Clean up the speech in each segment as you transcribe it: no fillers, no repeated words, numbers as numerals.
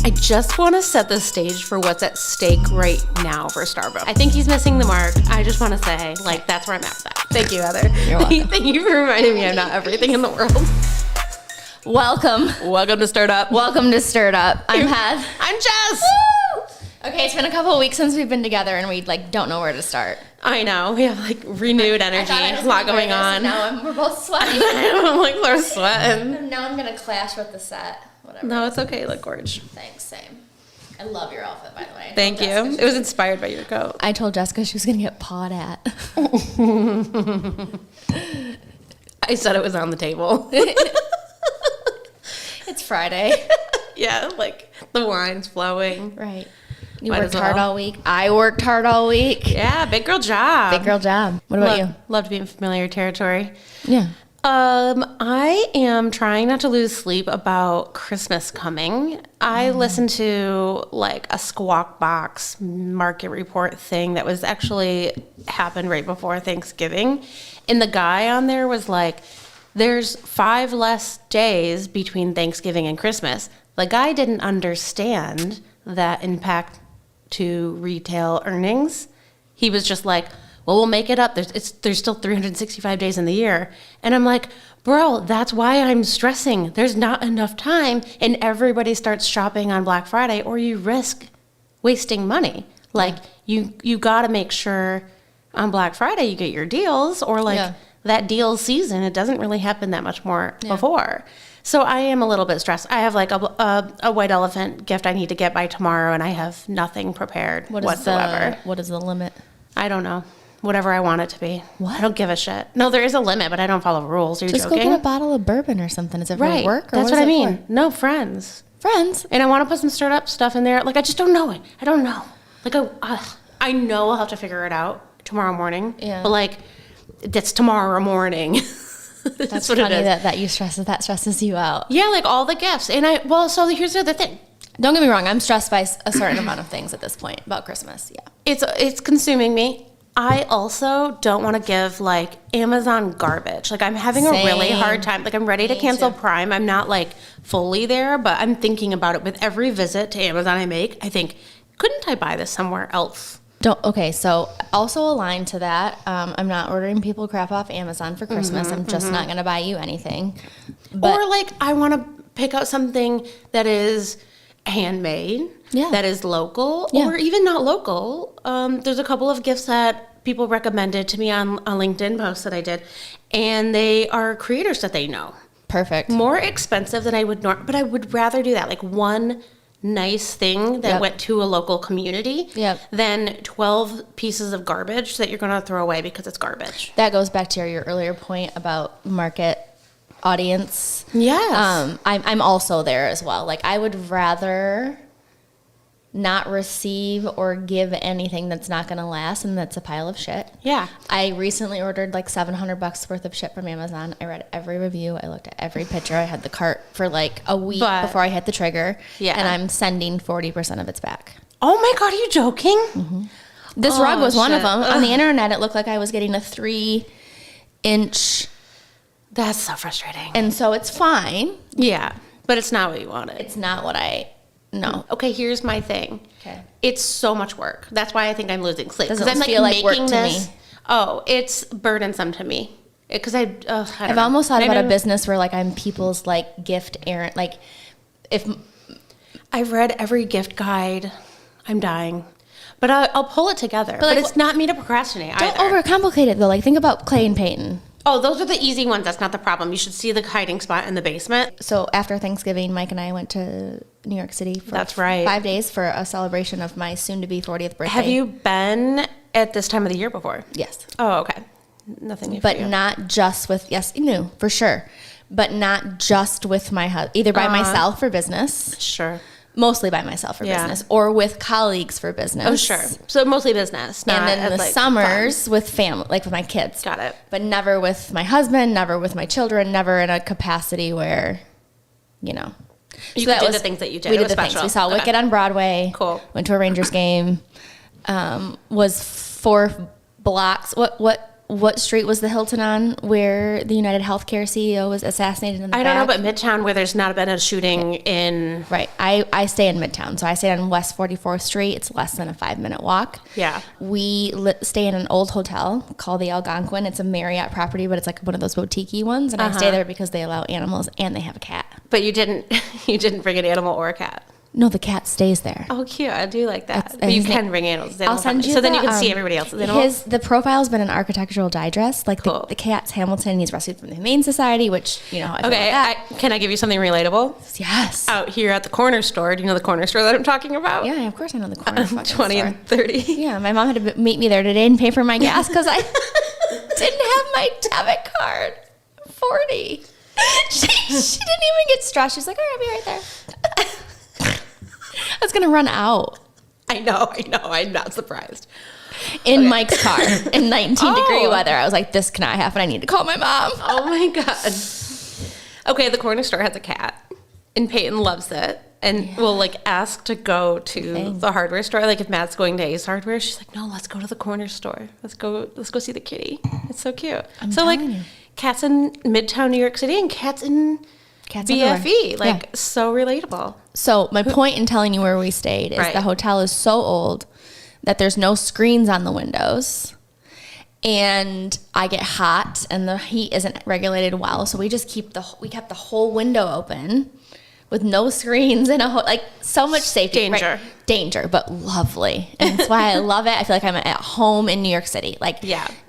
I just want to set the stage for what's at stake right now for Starbucks. I think he's missing the mark. I just want to say, like, that's where I'm at with that. Thank you, Heather. You're welcome. Thank you for reminding me I'm not everything in the world. Welcome. Welcome to Stirred Up. Welcome to Stirred Up. I'm Heath. I'm Jess. Woo! Okay, it's been a couple of weeks since we've been together, and we don't know where to start. I know. We have renewed energy. A lot going on. Now we're both sweating. I'm we're sweating. Now I'm gonna clash with the set. Whatever. No, it's okay. You look gorgeous. Thanks. Same. I love your outfit, by the way. Thank you. It was inspired by your coat. I told Jessica she was gonna get pawed at. I said it was on the table. It's Friday. Yeah, the wine's flowing. Right. You Might worked as hard well. all week. I worked hard all week. Yeah, big girl job. Big girl job. What about you? Love to be in familiar territory. Yeah. I am trying not to lose sleep about Christmas coming. I listened to a Squawk Box market report thing that was actually happened right before Thanksgiving. And the guy on there was like, there's 5 less days between Thanksgiving and Christmas. The guy didn't understand that impact to retail earnings. He was just like, well, we'll make it up. There's still 365 days in the year. And I'm like, bro, that's why I'm stressing. There's not enough time, and everybody starts shopping on Black Friday, or you risk wasting money. You got to make sure on Black Friday you get your deals, or that deal season, it doesn't really happen that much more before. So I am a little bit stressed. I have a white elephant gift I need to get by tomorrow, and I have nothing prepared whatsoever. What is the limit? I don't know. Whatever I want it to be. What? I don't give a shit. No, there is a limit, but I don't follow rules. Are you Just joking? go get a bottle of bourbon or something. Is it right. for work? Or That's what I is it mean. for? No, friends. Friends. And I want to put some stirred up stuff in there. I just don't know it. I don't know. I know I'll have to figure it out tomorrow morning. Yeah. But that's tomorrow morning. That's what funny it is. that stresses you out. Yeah, all the gifts. And so here's the other thing. Don't get me wrong. I'm stressed by a certain amount of things at this point about Christmas. Yeah. It's consuming me. I also don't want to give Amazon garbage. I'm having a really hard time. I'm ready to cancel Prime. I'm not fully there, but I'm thinking about it with every visit to Amazon I make. I think, couldn't I buy this somewhere else? Okay, so also aligned to that, I'm not ordering people crap off Amazon for Christmas. I'm just not going to buy you anything. But, or I want to pick out something that is handmade, that is local, or even not local. There's a couple of gifts that people recommended to me on a LinkedIn post that I did, and they are creators that they know. Perfect. More expensive than I would but I would rather do that. One nice thing that went to a local community than 12 pieces of garbage that you're going to throw away because it's garbage. That goes back to your earlier point about market audience. Yes. I'm also there as well. I would rather not receive or give anything that's not going to last and that's a pile of shit. Yeah. I recently ordered $700 worth of shit from Amazon. I read every review. I looked at every picture. I had the cart for a week before I hit the trigger. Yeah. And I'm sending 40% of its back. Oh my God, are you joking? Mm-hmm. This rug was one of them. On the internet, it looked like I was getting a 3-inch. That's so frustrating. And so it's fine. Yeah. But it's not what you wanted. It's not what no. Okay, here's my thing. Okay. It's so much work. That's why I think I'm losing sleep. Doesn't feel like work to me. Oh, it's burdensome to me. Because I've almost thought about a business where I'm people's gift errand. If I've read every gift guide, I'm dying. But I'll pull it together. But it's not me to procrastinate don't either. overcomplicate it though. Think about Clay and Peyton. Oh, those are the easy ones. That's not the problem. You should see the hiding spot in the basement. So after Thanksgiving, Mike and I went to New York City for That's right. 5 days for a celebration of my soon-to-be 40th birthday. Have you been at this time of the year before? Yes. Oh, okay. Nothing new but for you. Not just with, yes, new, for sure. But not just with my husband, either by myself for business. Sure. Mostly by myself for business, or with colleagues for business. Oh, sure. So mostly business. And then the summers with family, with my kids. Got it. But never with my husband, never with my children, never in a capacity where, You did the things that you did. We it did was the special. things. We saw Wicked on Broadway. Cool. Went to a Rangers game. Was 4 blocks. What what street was the Hilton on where the United Healthcare CEO was assassinated in the back? I don't know, but Midtown, where there's not been a shooting in... Right. I stay in Midtown, so I stay on West 44th Street. It's less than a 5-minute walk. Yeah. We stay in an old hotel called the Algonquin. It's a Marriott property, but it's like one of those boutique-y ones, and I stay there because they allow animals, and they have a cat. But you didn't bring an animal or a cat? No, the cat stays there. Oh, cute. I do like that. But you can bring animals. I'll send you so then you can see everybody else's animals. The profile's been an Architectural Digest. Like cool. the cat's Hamilton. He's rescued from the Humane Society, which, you know, can I give you something relatable? Yes. Out here at the corner store. Do you know the corner store that I'm talking about? Yeah, of course I know the corner store. 20 and 30. Yeah, my mom had to meet me there today and pay for my gas because I didn't have my debit card. 40. She didn't even get stressed. She's like, all right, I'll be right there. I was going to run out. I know. I'm not surprised. In Mike's car in 19-degree weather. I was like, this cannot happen. I need to call my mom. Oh, my God. Okay, the corner store has a cat, and Peyton loves it, and will, like, ask to go to the hardware store. Like, if Matt's going to Ace Hardware, she's like, no, let's go to the corner store. Let's go see the kitty. It's so cute. Cats in Midtown New York City and cats in... BFE, everywhere. So relatable. So my point in telling you where we stayed is the hotel is so old that there's no screens on the windows, and I get hot and the heat isn't regulated well. So we just we kept the whole window open with no screens and so much safety. Danger, but lovely. And that's why I love it. I feel like I'm at home in New York City.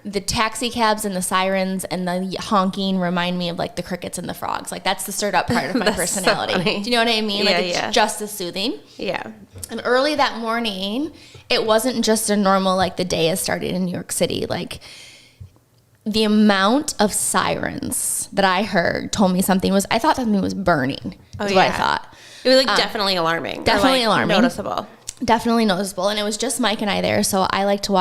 The taxi cabs and the sirens and the honking remind me of like the crickets and the frogs. Like that's the stirred up part of my personality. So do you know what I mean? It's just as soothing. Yeah. And early that morning, it wasn't just a normal, like the day has started in New York City. Like the amount of sirens that I heard told me I thought something was burning. Is what I thought. It was definitely alarming. Definitely alarming. Noticeable. Definitely noticeable. And it was just Mike and I there. So I like to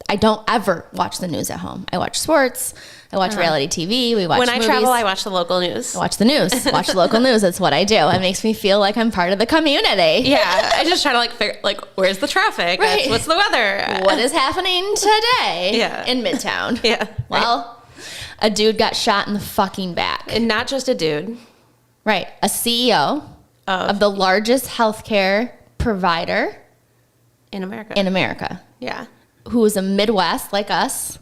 I don't ever watch the news at home. I watch sports. I watch reality TV. We watch When movies. I travel, I watch the local news. I watch the news. Watch the local news. That's what I do. It makes me feel like I'm part of the community. Yeah. I just try to figure, where's the traffic? Right. What's the weather? What is happening today in Midtown? Yeah. Well, a dude got shot in the fucking back. And not just a dude. Right. A CEO of the largest healthcare provider in America. Yeah. Who was a Midwest like us,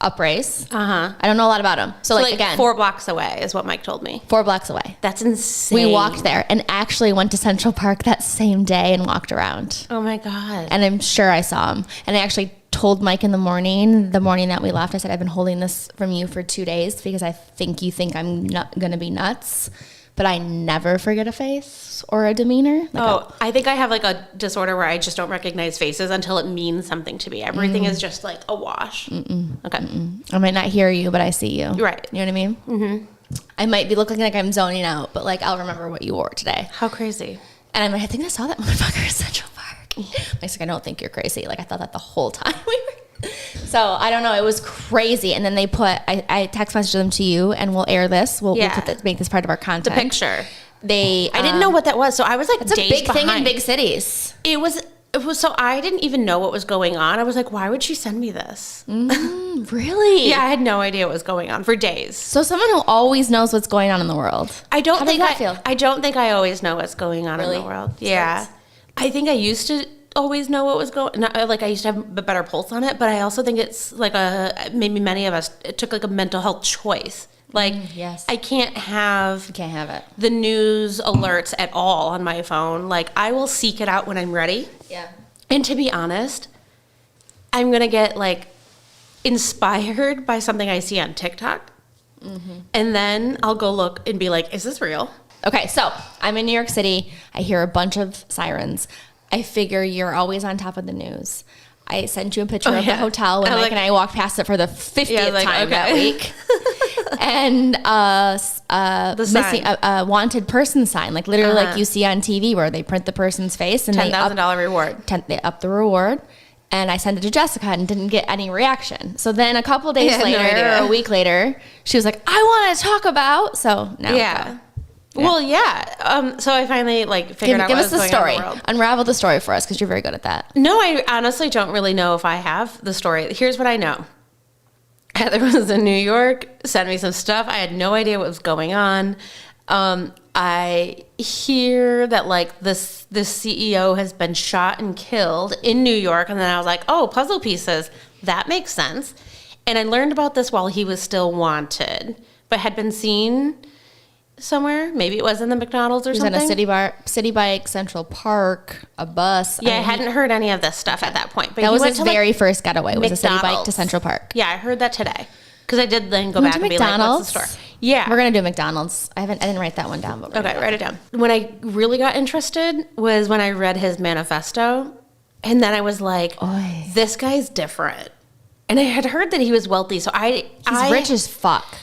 upraise. I don't know a lot about him. So again, 4 blocks away is what Mike told me. 4 blocks away. That's insane. We walked there and actually went to Central Park that same day and walked around. Oh my God. And I'm sure I saw him. And I actually told Mike in the morning that we left, I said, I've been holding this from you for 2 days because I think you think I'm not going to be nuts. But I never forget a face or a demeanor. I think I have a disorder where I just don't recognize faces until it means something to me. Everything is just a wash. Okay. I might not hear you, but I see you. Right. You know what I mean? Mm-hmm. I might be looking like I'm zoning out, but I'll remember what you wore today. How crazy. And I think I saw that motherfucker in Central Park. Mike's like, I don't think you're crazy. I thought that the whole time we were. So I don't know. It was crazy. And then they I text messaged them to you, and we'll air this. We'll make this part of our content. The picture. I didn't know what that was. So I was it's days a big behind. thing in big cities. It was so I didn't even know what was going on. I was like, why would she send me this? Really? Yeah, I had no idea what was going on for days. So someone who always knows what's going on in the world. I don't think feel? I don't think I always know what's going on in the world. Yeah. I think I used to always know what was going on. I used to have a better pulse on it, but I also think it's maybe many of us, it took a mental health choice. Yes. I can't have it. The news alerts at all on my phone. I will seek it out when I'm ready. Yeah. And to be honest, I'm going to get inspired by something I see on TikTok. Mm-hmm. And then I'll go look and be like, is this real? Okay. So I'm in New York City. I hear a bunch of sirens. I figure you're always on top of the news. I sent you a picture of the hotel when Mike and I walked past it for the 50th time that week. And missing a wanted person sign, literally like you see on TV where they print the person's face and $10,000 reward. They up the reward. And I sent it to Jessica and didn't get any reaction. So then a couple days later, or a week later, she was like, I want to talk about. So now. Yeah. Well, yeah. So I finally figured out what was going on in the world. Unravel the story for us because you're very good at that. No, I honestly don't really know if I have the story. Here's what I know. Heather was in New York, sent me some stuff. I had no idea what was going on. I hear that like this CEO has been shot and killed in New York, and then I was like, oh, puzzle pieces. That makes sense. And I learned about this while he was still wanted, but had been seen somewhere. Maybe it was in the McDonald's or something. He was in a city bike, Central Park, a bus. Yeah, I hadn't heard any of this stuff at that point. But that was his very first getaway, was a city bike to Central Park. Yeah, I heard that today. Because I did then go back and be like, what's the story? Yeah. We're going to do McDonald's. I didn't write that one down. But okay, write it down. When I really got interested was when I read his manifesto. And then I was like, this guy's different. And I had heard that he was wealthy. So he's rich as fuck.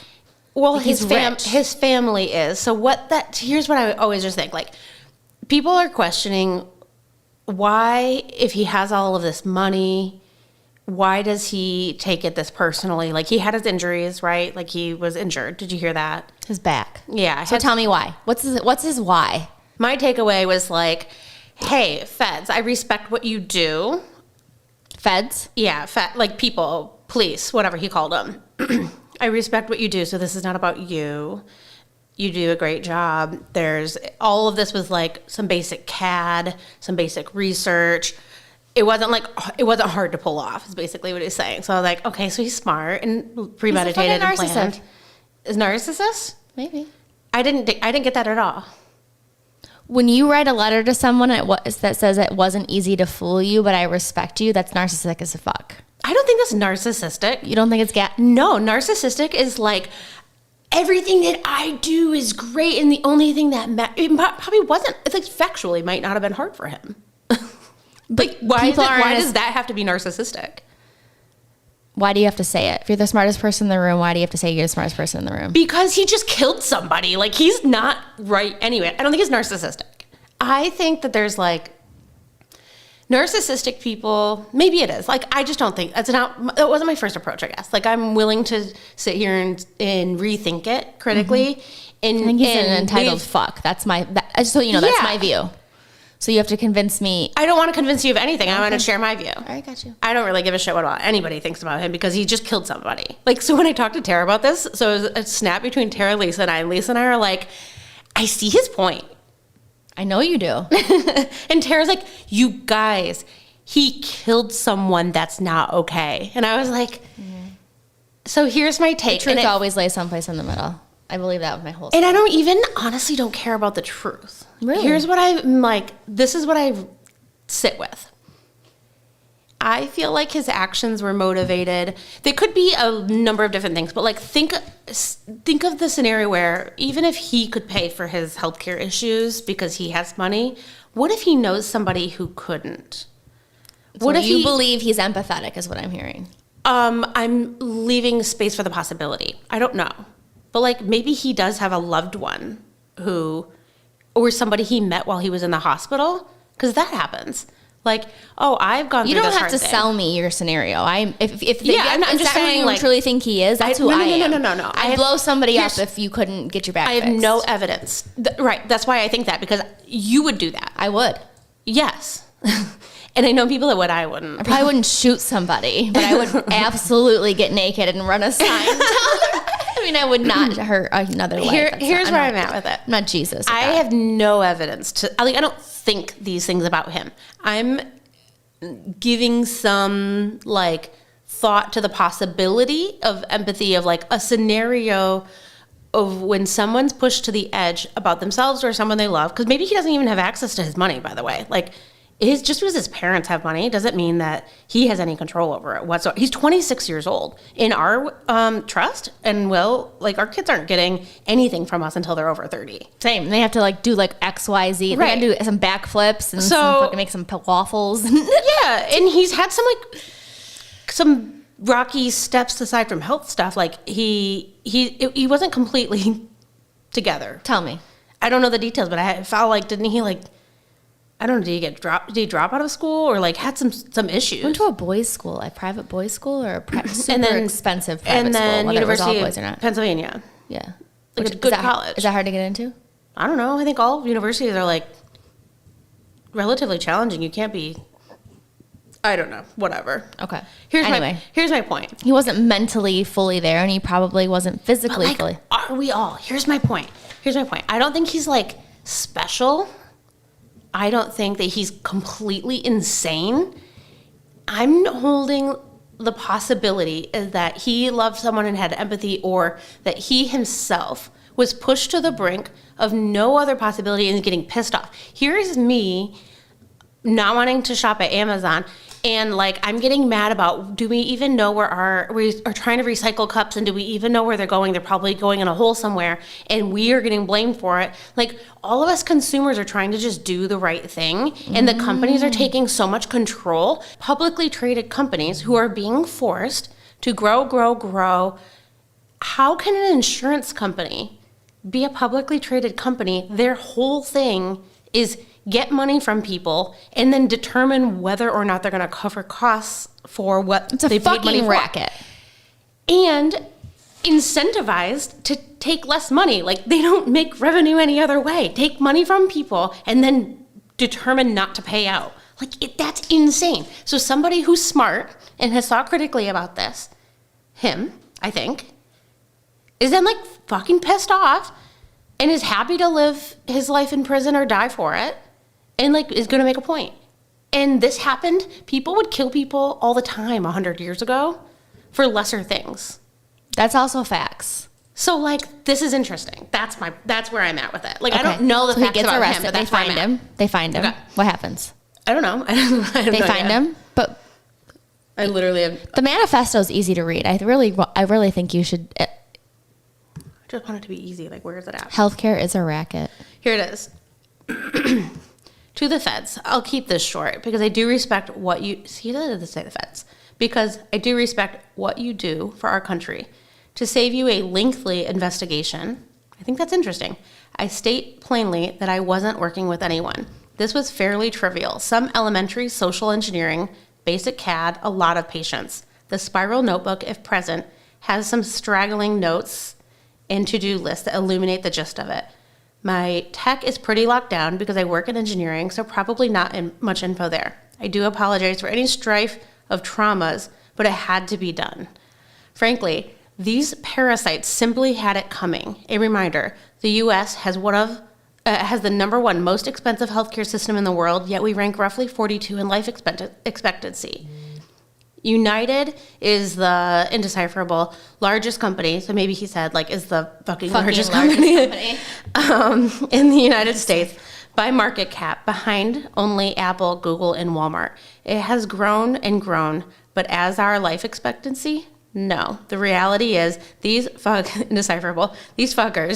Well, his family is. So here's what I always just think. Like, people are questioning why, if he has all of this money, why does he take it this personally? Like, he had his injuries, right? Like, he was injured. Did you hear that? His back. Yeah. So tell me why. What's his why? My takeaway was like, hey, feds, I respect what you do. Feds? Yeah, like people, police, whatever he called them. I respect what you do, so this is not about you. You do a great job. There's all of this was like some basic CAD, some basic research. It wasn't hard to pull off, is basically what he's saying. So I was like, okay, so he's smart and premeditated and planned. Is narcissist? Maybe. I didn't get that at all. When you write a letter to someone that says it wasn't easy to fool you, but I respect you, that's narcissistic as fuck. I don't think that's narcissistic. You don't think it's No, narcissistic is like, everything that I do is great, and the only thing that it probably wasn't. It's like factually might not have been hard for him. Like, why does that have to be narcissistic? Why do you have to say it? If you're the smartest person in the room, why do you have to say you're the smartest person in the room? Because he just killed somebody. Like, he's not right anyway. I don't think he's narcissistic. I think that there's like narcissistic people. Maybe it is. Like, I just don't think that wasn't my first approach, I guess. Like, I'm willing to sit here and rethink it critically. Mm-hmm. And I think he's an entitled fuck. Just so you know, that's my view. So you have to convince me. I don't want to convince you of anything. I want to share my view. All right, got you. I don't really give a shit what anybody thinks about him because he just killed somebody. Like, so when I talked to Tara about this, so it was a snap between Tara and Lisa, and Lisa and I are like, I see his point. I know you do. And Tara's like, you guys, he killed someone. That's not okay. And I was like, so here's my take. The truth always lays someplace in the middle. I believe that with my whole soul. And I honestly don't care about the truth. Really? Here's what I'm like, this is what I sit with. I feel like his actions were motivated. They could be a number of different things, but like think of the scenario where even if he could pay for his healthcare issues because he has money, what if he knows somebody who couldn't? So what if you believe he's empathetic is what I'm hearing. I'm leaving space for the possibility. I don't know. But like maybe he does have a loved one or somebody he met while he was in the hospital, because that happens. Like, oh, I've gone through this hard thing. You don't have to sell me your scenario. I'm just saying, who you truly think he is. That's who I am. No. I'd blow somebody up if you couldn't get your back fixed. I have no evidence. Right. That's why I think that, because you would do that. I would. Yes. And I know people that would. I wouldn't. I probably wouldn't shoot somebody, but I would absolutely get naked and run a sign. I mean, I would not hurt another life. Here's where I'm at with it. I'm not Jesus. I have no evidence I don't think these things about him. I'm giving some like thought to the possibility of empathy of like a scenario of when someone's pushed to the edge about themselves or someone they love, because maybe he doesn't even have access to his money, by the way. Like, just because his parents have money doesn't mean that he has any control over it whatsoever. He's 26 years old. In our trust, and our kids aren't getting anything from us until they're over 30. Same. They have to like do like XYZ. Right. They have to do some backflips and make some waffles. Yeah, and he's had some rocky steps aside from health stuff. Like he wasn't completely together. Tell me. I don't know the details, but I felt like, didn't he like? I don't know. Did he drop out of school or like had some issues? Went to a boys' school, a private boys' school, or a super expensive private school, whether University it was all boys or not. Pennsylvania. Yeah, like a good college. Is that hard to get into? I don't know. I think all universities are like relatively challenging. You can't be. I don't know. Whatever. Okay. Here's my point. He wasn't mentally fully there, and he probably wasn't physically fully. Are we all? Here's my point. I don't think he's like special. I don't think that he's completely insane. I'm holding the possibility is that he loved someone and had empathy, or that he himself was pushed to the brink of no other possibility and is getting pissed off. Here's me not wanting to shop at Amazon, and like I'm getting mad about, do we even know where we are trying to recycle cups, and do we even know where they're going? They're probably going in a hole somewhere, and we are getting blamed for it. Like, all of us consumers are trying to just do the right thing, and the companies are taking so much control. Publicly traded companies who are being forced to grow. How can an insurance company be a publicly traded company? Their whole thing is get money from people and then determine whether or not they're going to cover costs for what they paid money for. Racket. And incentivized to take less money. Like, they don't make revenue any other way. Take money from people and then determine not to pay out. Like, that's insane. So somebody who's smart and has thought critically about this, him, I think, is then like fucking pissed off and is happy to live his life in prison or die for it. And like is going to make a point. And this happened. People would kill people all the time 100 years ago for lesser things. That's also facts. So like, this is interesting. That's where I'm at with it. Like, okay. I don't know the facts about him, but that's where I'm at. They find him. Okay. What happens? I don't know. They find him, but I literally have. The manifesto is easy to read. I really think you should. I just want it to be easy. Like, where is it at? Healthcare is a racket. Here it is. To the feds. I'll keep this short because I do respect what you see. To say the feds, because I do respect what you do for our country to save you a lengthy investigation. I think that's interesting. I state plainly that I wasn't working with anyone. This was fairly trivial. Some elementary social engineering, basic CAD, a lot of patience. The spiral notebook, if present, has some straggling notes and to-do lists that illuminate the gist of it. My tech is pretty locked down because I work in engineering, so probably not much info there. I do apologize for any strife of traumas, but it had to be done. Frankly, these parasites simply had it coming. A reminder, the U.S. has has the #1 most expensive healthcare system in the world, yet we rank roughly 42 in life expectancy. United is the indecipherable largest company, so maybe he said, like, is the fucking largest company in the United States by market cap, behind only Apple, Google, and Walmart. It has grown and grown, but as our life expectancy, no. The reality is these fuckers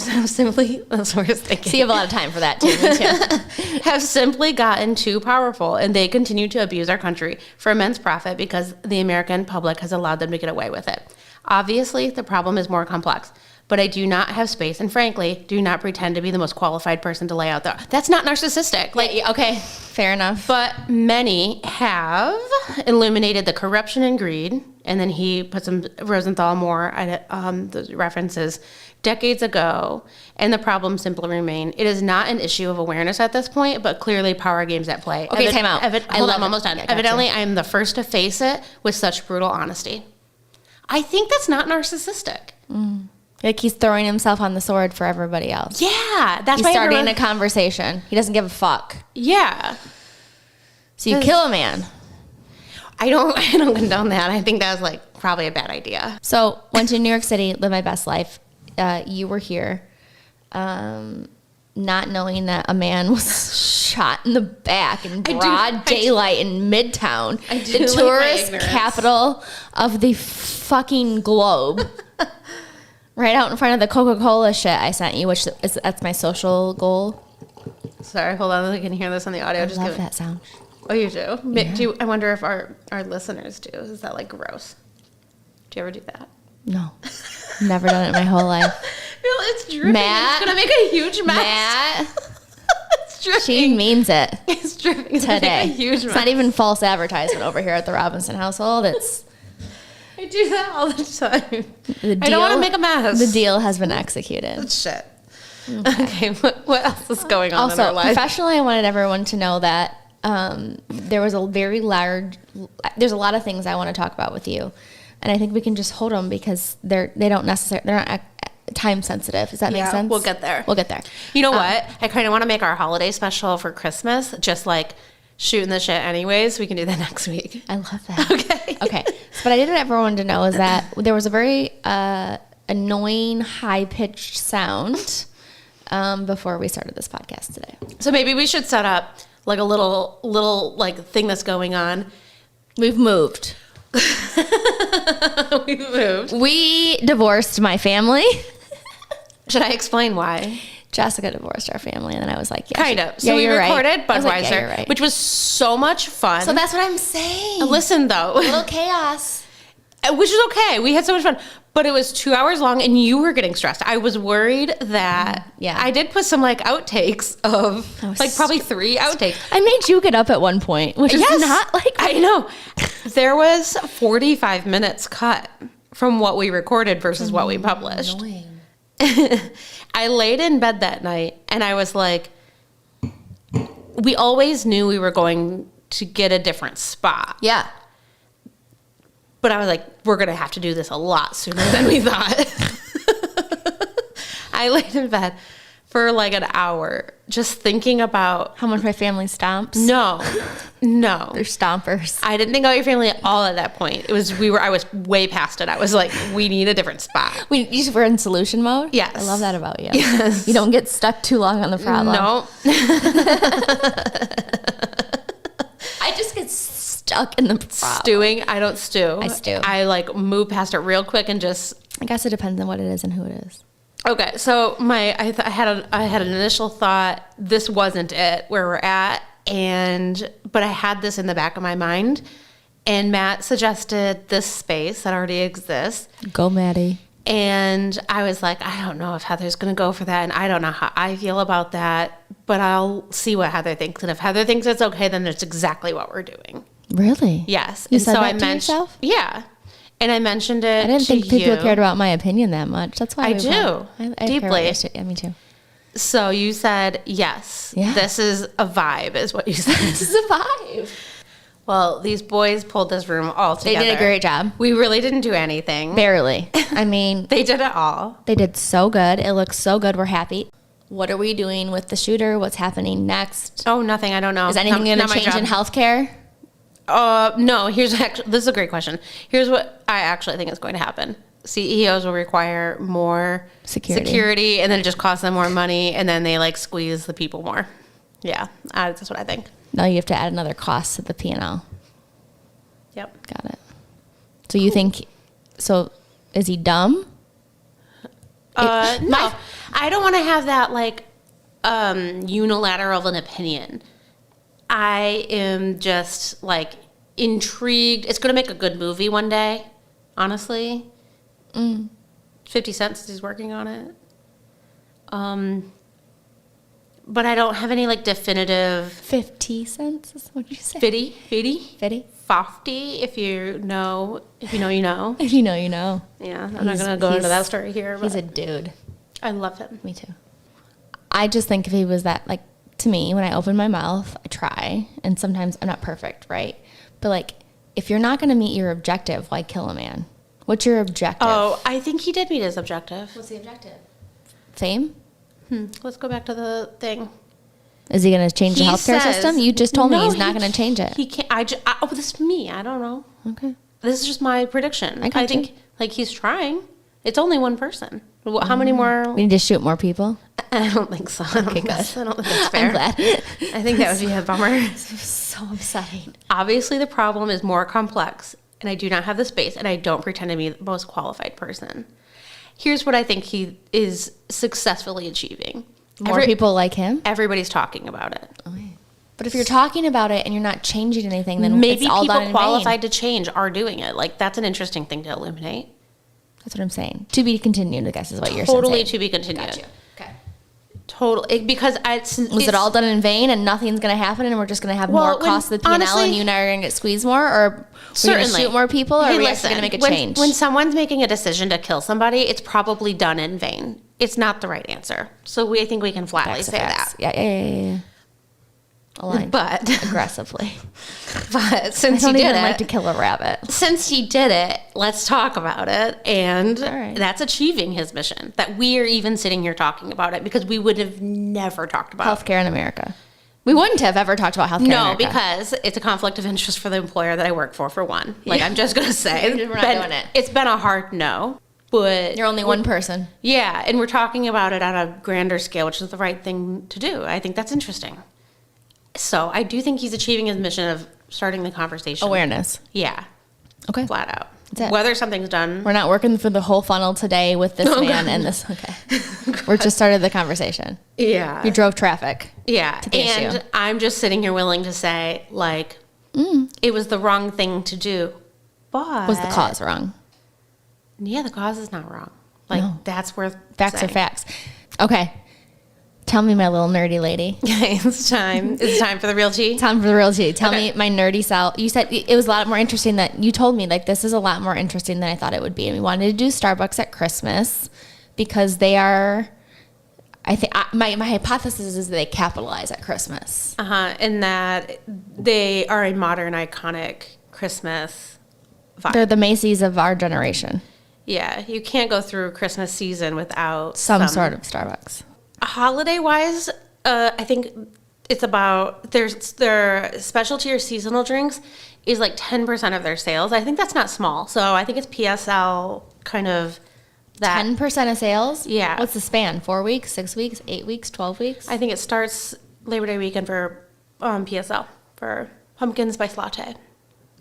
have simply, that's what I was thinking. So you have a lot of time for that too, me too. Have simply gotten too powerful, and they continue to abuse our country for immense profit because the American public has allowed them to get away with it. Obviously, the problem is more complex, but I do not have space, and frankly, do not pretend to be the most qualified person to lay out there. That's not narcissistic. Like, yeah, okay, fair enough. But many have illuminated the corruption and greed, and then he put some Rosenthal more the references decades ago, and the problems simply remain. It is not an issue of awareness at this point, but clearly power games at play. Okay, time out. I'm almost done. Evidently, I am the first to face it with such brutal honesty. I think that's not narcissistic. Like, he's throwing himself on the sword for everybody else. Yeah, that's he's why starting a conversation. He doesn't give a fuck. Yeah. So you kill a man. I don't condone that. I think that was like probably a bad idea. So went to New York City, lived my best life. You were here, not knowing that a man was shot in the back in broad daylight in Midtown, the tourist capital of the fucking globe. Right out in front of the Coca-Cola shit I sent you, that's my social goal. Sorry, hold on. I can hear this on the audio. I love that sound. Oh, you do? Yeah. I wonder if our listeners do. Is that like gross? Do you ever do that? No. Never done it in my whole life. It's dripping. Matt, it's going to make a huge mess. Matt. It's dripping. She means it. It's dripping today. Make a huge mess. It's not even false advertisement over here at the Robinson household. It's... I do that all the time. I don't want to make a mess. The deal has been executed. That's shit. Okay, what else is going on in our lives? Professionally, I wanted everyone to know that there was there's a lot of things I want to talk about with you. And I think we can just hold them because they're not time sensitive. Does that make sense? We'll get there. We'll get there. You know what? I kind of want to make our holiday special for Christmas, just like shooting the shit anyways. We can do that next week. I love that. Okay. So what I did ever want to know is that there was a very annoying, high-pitched sound before we started this podcast today. So maybe we should set up like a little like thing that's going on. We've moved. We've moved. We divorced my family. Should I explain why? Jessica divorced our family, and then I was like, yeah. Kind of. So we recorded right. Budweiser, Right. which was so much fun. So that's what I'm saying. Listen, though. A little chaos. Which is okay. We had so much fun. But it was 2 hours long, and you were getting stressed. I was worried that I did put some, like, outtakes of, like, probably 3 outtakes. I made you get up at one point, which is not, like... I know. There was 45 minutes cut from what we recorded versus what we published. Annoying. I laid in bed that night, and I was like, we always knew we were going to get a different spot. Yeah. But I was like, we're going to have to do this a lot sooner than we thought. I laid in bed for like an hour just thinking about... How much my family stomps? No. They're stompers. I didn't think about your family at all at that point. I was way past it. I was like, we need a different spot. We're in solution mode? Yes. I love that about you. Yes. You don't get stuck too long on the problem. No. I just get stuck in the problem. Stewing, I don't stew. I stew. I like move past it real quick and just... I guess it depends on what it is and who it is. Okay, so I had an initial thought, this wasn't it, where we're at, but I had this in the back of my mind, and Matt suggested this space that already exists. Go, Maddie. And I was like, I don't know if Heather's going to go for that, and I don't know how I feel about that, but I'll see what Heather thinks, and if Heather thinks it's okay, then it's exactly what we're doing. Really? Yes. You said that to yourself? Yeah. And I mentioned it I didn't think to people you. cared about my opinion that much. That's why I do. I Deeply. Yeah, me too. So you said, yes, Yeah. this is a vibe, is what you said. This is a vibe. Well, these boys pulled this room all together. They did a great job. We really didn't do anything. Barely. I mean, They did it all. they did so good. It looks so good. We're happy. What are we doing with the shooter? What's happening next? Oh, nothing. I don't know. Is anything going to change in healthcare? No. This is a great question. Here's what I actually think is going to happen. CEOs will require more security, and then it just costs them more money, and then they like squeeze the people more. Yeah, that's what I think. No, you have to add another cost to the P&L. Yep. Got it. So you think, so is he dumb? No, I don't want to have that like unilateral of an opinion. I am just like intrigued. It's going to make a good movie one day, honestly. 50 Cent says he's working on it. But I don't have any like definitive 50 cents is what you say? 50? 50? 50, if you know, you know. If you know, you know. Yeah, I'm not going to go into that story here. He's But a dude. I love him. Me too. I just think if he was that, like, to me, when I open my mouth, I try. And sometimes I'm not perfect, right? But, like, if you're not going to meet your objective, why kill a man? What's your objective? Oh, I think he did meet his objective. What's the objective? Fame? Let's go back to the thing. Is he going to change the He healthcare says- system? You just told me No, he's not going to change it. He can't. This is me. I don't know. Okay. This is just my prediction. I got I think you. like he's trying. It's only one person. How many more? We need to shoot more people. I don't think so. I don't think that's fair. I'm glad. I think that would be a bummer. So upsetting. Obviously, the problem is more complex, and I do not have the space, and I don't pretend to be the most qualified person. Here's what I think he is successfully achieving. More people like him? Everybody's talking about it. But if you're talking about it and you're not changing anything, then Maybe it's all people done in vain. qualified to change are doing it. Like, that's an interesting thing to illuminate. That's what I'm saying. To be continued, I guess, is what you're Totally saying. to be continued. Got you. Okay. Totally. Because Was it all done in vain and nothing's going to happen and we're just going to have more cost of the P&L honestly, and you and I are going to get squeezed more? Or we're going to certainly shoot more people? Or Hey, are we actually going to make a change? When someone's making a decision to kill somebody, it's probably done in vain. It's not the right answer. So I think we can flatly Facts are say facts. that. Yeah. aligned. But aggressively. But since I he don't did even it, like to kill a rabbit. since he did it, let's talk about it. And right. that's achieving his mission. That we are even sitting here talking about it, because we would have never talked about Healthcare in America. We wouldn't have ever talked about healthcare in No, America. because it's a conflict of interest for the employer that I work for one. Like, I'm just going to say. We're not doing it. It's been a hard no. But You're only one person. Yeah, and we're talking about it on a grander scale, which is the right thing to do. I think that's interesting. So I do think he's achieving his mission of starting the conversation. Awareness. Yeah. Okay. Flat out. That's it. Whether something's done. We're not working through the whole funnel today with this man God. and this. Okay. We're just started the conversation. Yeah. You drove traffic. Yeah. to the And issue. I'm just sitting here willing to say, like, it was the wrong thing to do. But. Was the cause wrong? Yeah, the cause is not wrong. Like, No. that's worth Facts are saying. facts. Okay. Tell me, my little nerdy lady. It's time. It's time for the real tea. Time for the real tea. Tell Okay. me my nerdy self. You said it was a lot more interesting that you told me, like, this is a lot more interesting than I thought it would be. And we wanted to do Starbucks at Christmas because they are, I think, my hypothesis is they capitalize at Christmas. And that they are a modern, iconic Christmas vibe. They're the Macy's of our generation. Yeah, you can't go through Christmas season without Some sort of Starbucks. Holiday-wise, I think it's about their specialty or seasonal drinks is like 10% of their sales. I think that's not small. So I think it's PSL kind of that. 10% of sales? Yeah. What's the span? 4 weeks, 6 weeks, 8 weeks, 12 weeks? I think it starts Labor Day weekend for PSL, for pumpkin spice latte.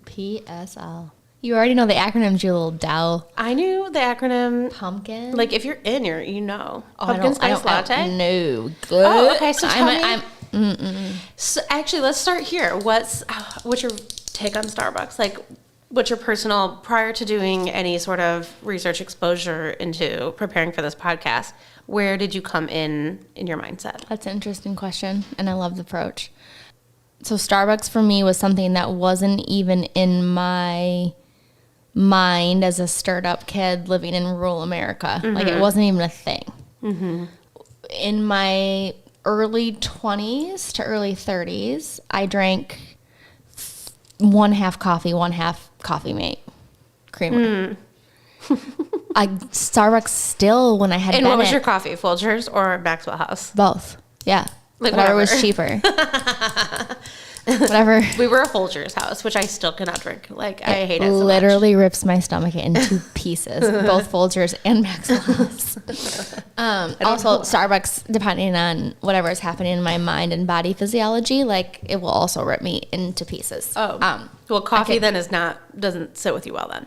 PSL. You already know the acronyms, you little dow. I knew the acronym. Pumpkin? Like, if you're in, you know. Oh, Pumpkin spice latte? No. Good. Oh, okay. So tell me. So actually, let's start here. What's your take on Starbucks? Like, what's your personal, prior to doing any sort of research exposure into preparing for this podcast, where did you come in your mindset? That's an interesting question, and I love the approach. So Starbucks for me was something that wasn't even in my mind as a stirred up kid living in rural America. Like, it wasn't even a thing. In my early 20s to early 30s, I drank 1/2 coffee, 1/2 coffee mate creamer. Starbucks still, when I had And been what was at- your coffee, Folgers or Maxwell House? both. Yeah. Like, whatever was whatever. cheaper. Whatever. We were a Folgers house, which I still cannot drink. Like, I hate it so literally rips my stomach into pieces, both Folgers and Maxwell's. Also, Starbucks, depending on whatever is happening in my mind and body physiology, like, it will also rip me into pieces. well, coffee then doesn't sit with you well then.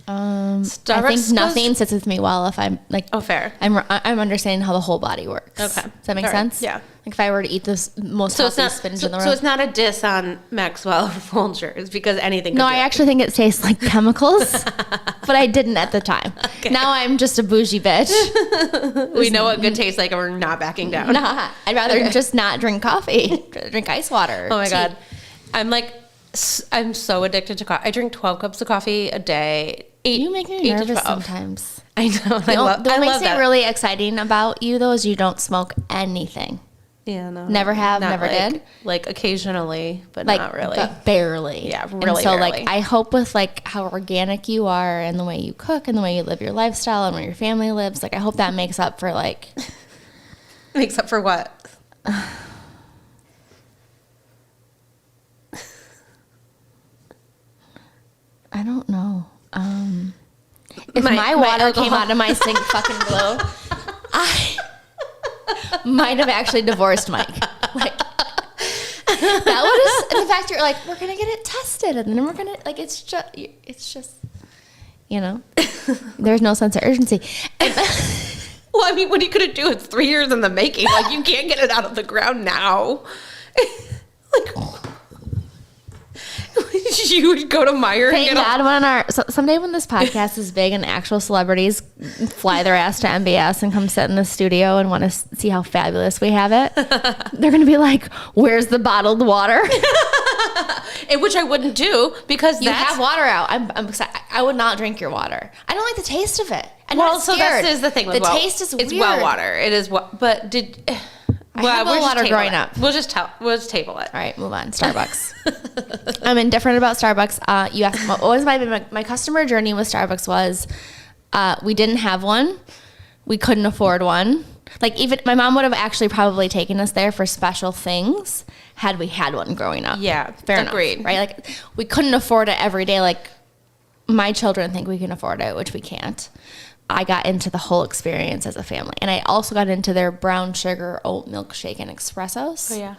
I Starbucks think nothing sits with me well if I'm like. Oh, fair. I'm understanding how the whole body works. Okay. Does that make All right. sense? Yeah. Like, if I were to eat this most So it's healthy not spinach so, in the world. so it's not a diss on Maxwell or Folgers, because anything. No, could do I it. actually think it tastes like chemicals, but I didn't at the time. Okay. Now I'm just a bougie bitch. We know what good tastes like, and we're not backing down. Nah, I'd rather just not drink coffee, drink ice water. Oh my tea. god, I'm so addicted to coffee. I drink 12 cups of coffee a day. You make me 8 to nervous 12. sometimes. I know. I What love makes that. it really exciting about you, though, is you don't smoke anything. Yeah, no. Never have, Not never like- did? Like occasionally, but Like, not really. but barely. Yeah, And really so, barely. like, I hope with, like, how organic you are and the way you cook and the way you live your lifestyle and where your family lives, like, I hope that makes up for, like... Makes up for what? I don't know. If My- my my water came alcohol. out of my sink fucking blue, I might have actually divorced Mike. Like, that would have, the fact you're like, we're gonna get it tested, and then we're gonna, like, it's just, you know, there's no sense of urgency. Well, I mean, what are you gonna do? It's 3 years in the making. Like, you can't get it out of the ground now. Like, you would go to Meijer and Thank get God when someday when this podcast is big and actual celebrities fly their ass to MBS and come sit in the studio and want to see how fabulous we have it, they're going to be like, where's the bottled water? which I wouldn't do, because You that's have water out. I'm excited. I would not drink your water. I don't like the taste of it. I'm well. not So scared. this is the thing. With The taste is it's weird. well water. It is but I have a water growing up. We'll just table it. All right, move on. Starbucks. I'm indifferent about Starbucks. You asked what was my customer journey with Starbucks was we didn't have one. We couldn't afford one. Like, even my mom would have actually probably taken us there for special things had we had one growing up. Yeah, fair agreed. enough, right? Like, we couldn't afford it every day. Like, my children think we can afford it, which we can't. I got into the whole experience as a family. And I also got into their brown sugar oat milkshake and espressos. Oh, yeah.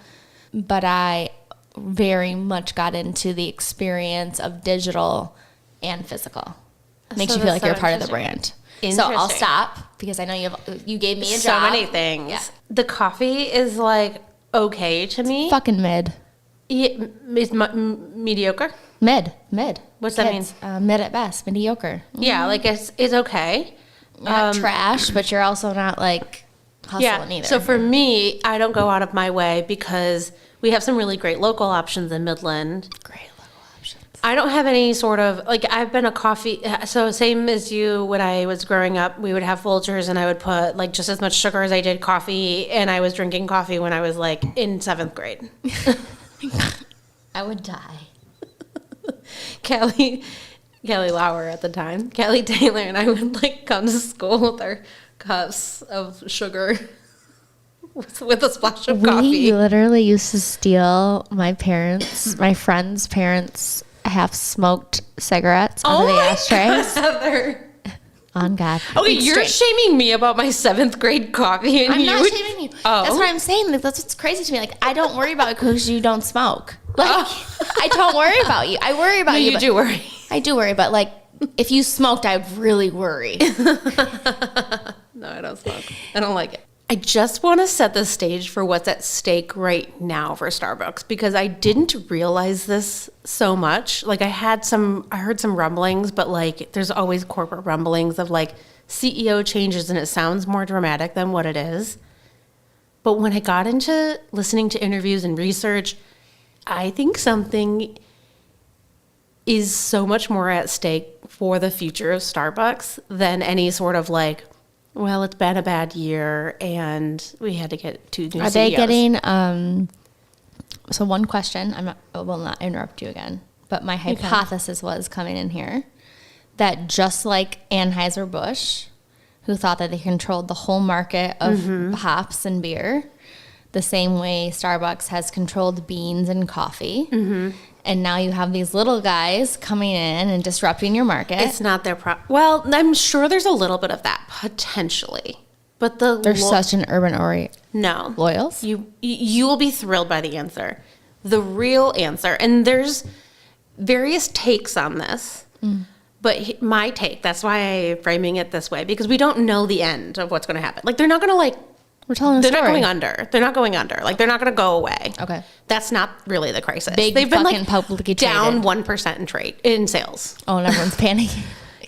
But I very much got into the experience of digital and physical. Makes you feel like you're part of the brand. So I'll stop because I know you gave me a job. So many things. Yeah. The coffee is like okay to me. Fucking mid. Yeah, it's mediocre. Mid. What's that mean? Mid at best, mediocre. Yeah, like it's okay. Not trash, but you're also not like hustling either. So for me, I don't go out of my way because we have some really great local options in Midland. Great local options. I don't have any sort of, like, I've been a coffee, so same as you, when I was growing up, we would have Folgers and I would put like just as much sugar as I did coffee, and I was drinking coffee when I was like in 7th grade. I would die. Kelly Lauer at the time, Kelly Taylor, and I would like come to school with our cups of sugar with a splash of coffee. We literally used to steal my friends' parents' half-smoked cigarettes out of the ashtrays. Heather. On God. Okay, you're shaming me about my 7th grade coffee, and I'm not shaming you. Oh. That's what I'm saying. Like, that's what's crazy to me. Like, I don't worry about it because you don't smoke. Like, I don't worry about you. I worry about you. You do worry. I do worry, but like, if you smoked, I'd really worry. No, I don't smoke. I don't like it. I just want to set the stage for what's at stake right now for Starbucks, because I didn't realize this so much. Like, I heard some rumblings, but like there's always corporate rumblings of like CEO changes, and it sounds more dramatic than what it is. But when I got into listening to interviews and research, I think something is so much more at stake for the future of Starbucks than any sort of like, well, it's been a bad year and we had to get 2 new CEOs. Are they getting, so one question, I will not interrupt you again, but my hypothesis was coming in here that just like Anheuser-Busch, who thought that they controlled the whole market of hops and beer, the same way Starbucks has controlled beans and coffee. And now you have these little guys coming in and disrupting your market. It's not their problem. Well, I'm sure there's a little bit of that potentially, but they're such an urban no loyals. You will be thrilled by the answer, the real answer. And there's various takes on this, but my take, that's why I'm framing it this way, because we don't know the end of what's going to happen. Like, they're not going to like. We're telling a story. They're not going under. They're not going under. Like, they're not going to go away. Okay. That's not really the crisis. They've been like publicly down traded. 1% in sales. Oh, and everyone's panicking.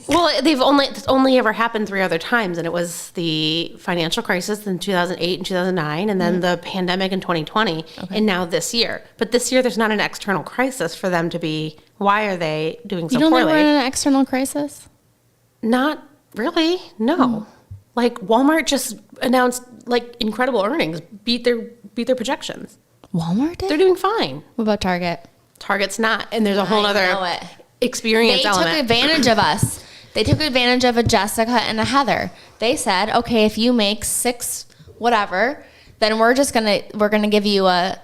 Well, it's only ever happened 3 other times, and it was the financial crisis in 2008 and 2009, and then the pandemic in 2020, and now this year. But this year, there's not an external crisis for them to be. Why are they doing so poorly? You don't think we're in an external crisis? Not really. No. Like, Walmart just announced like incredible earnings, beat their projections. Walmart did? They're doing fine. What about Target? Target's not, and there's a whole other experience element. They took advantage of us. They took advantage of a Jessica and a Heather. They said, okay, if you make 6 whatever, then we're gonna give you a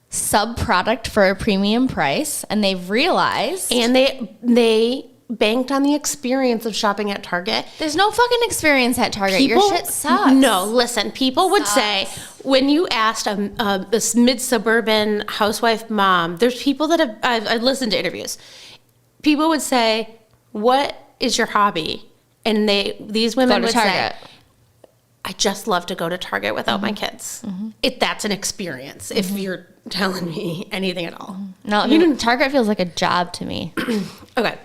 sub product for a premium price. And they've realized, and they banked on the experience of shopping at Target. There's no fucking experience at Target. Your shit sucks. No, listen, people would say, when you asked this mid-suburban housewife mom, there's people that I've listened to interviews. People would say, what is your hobby? And these women would say, I just love to go to Target without my kids. That's an experience, if you're telling me anything at all. No, Target feels like a job to me. Okay.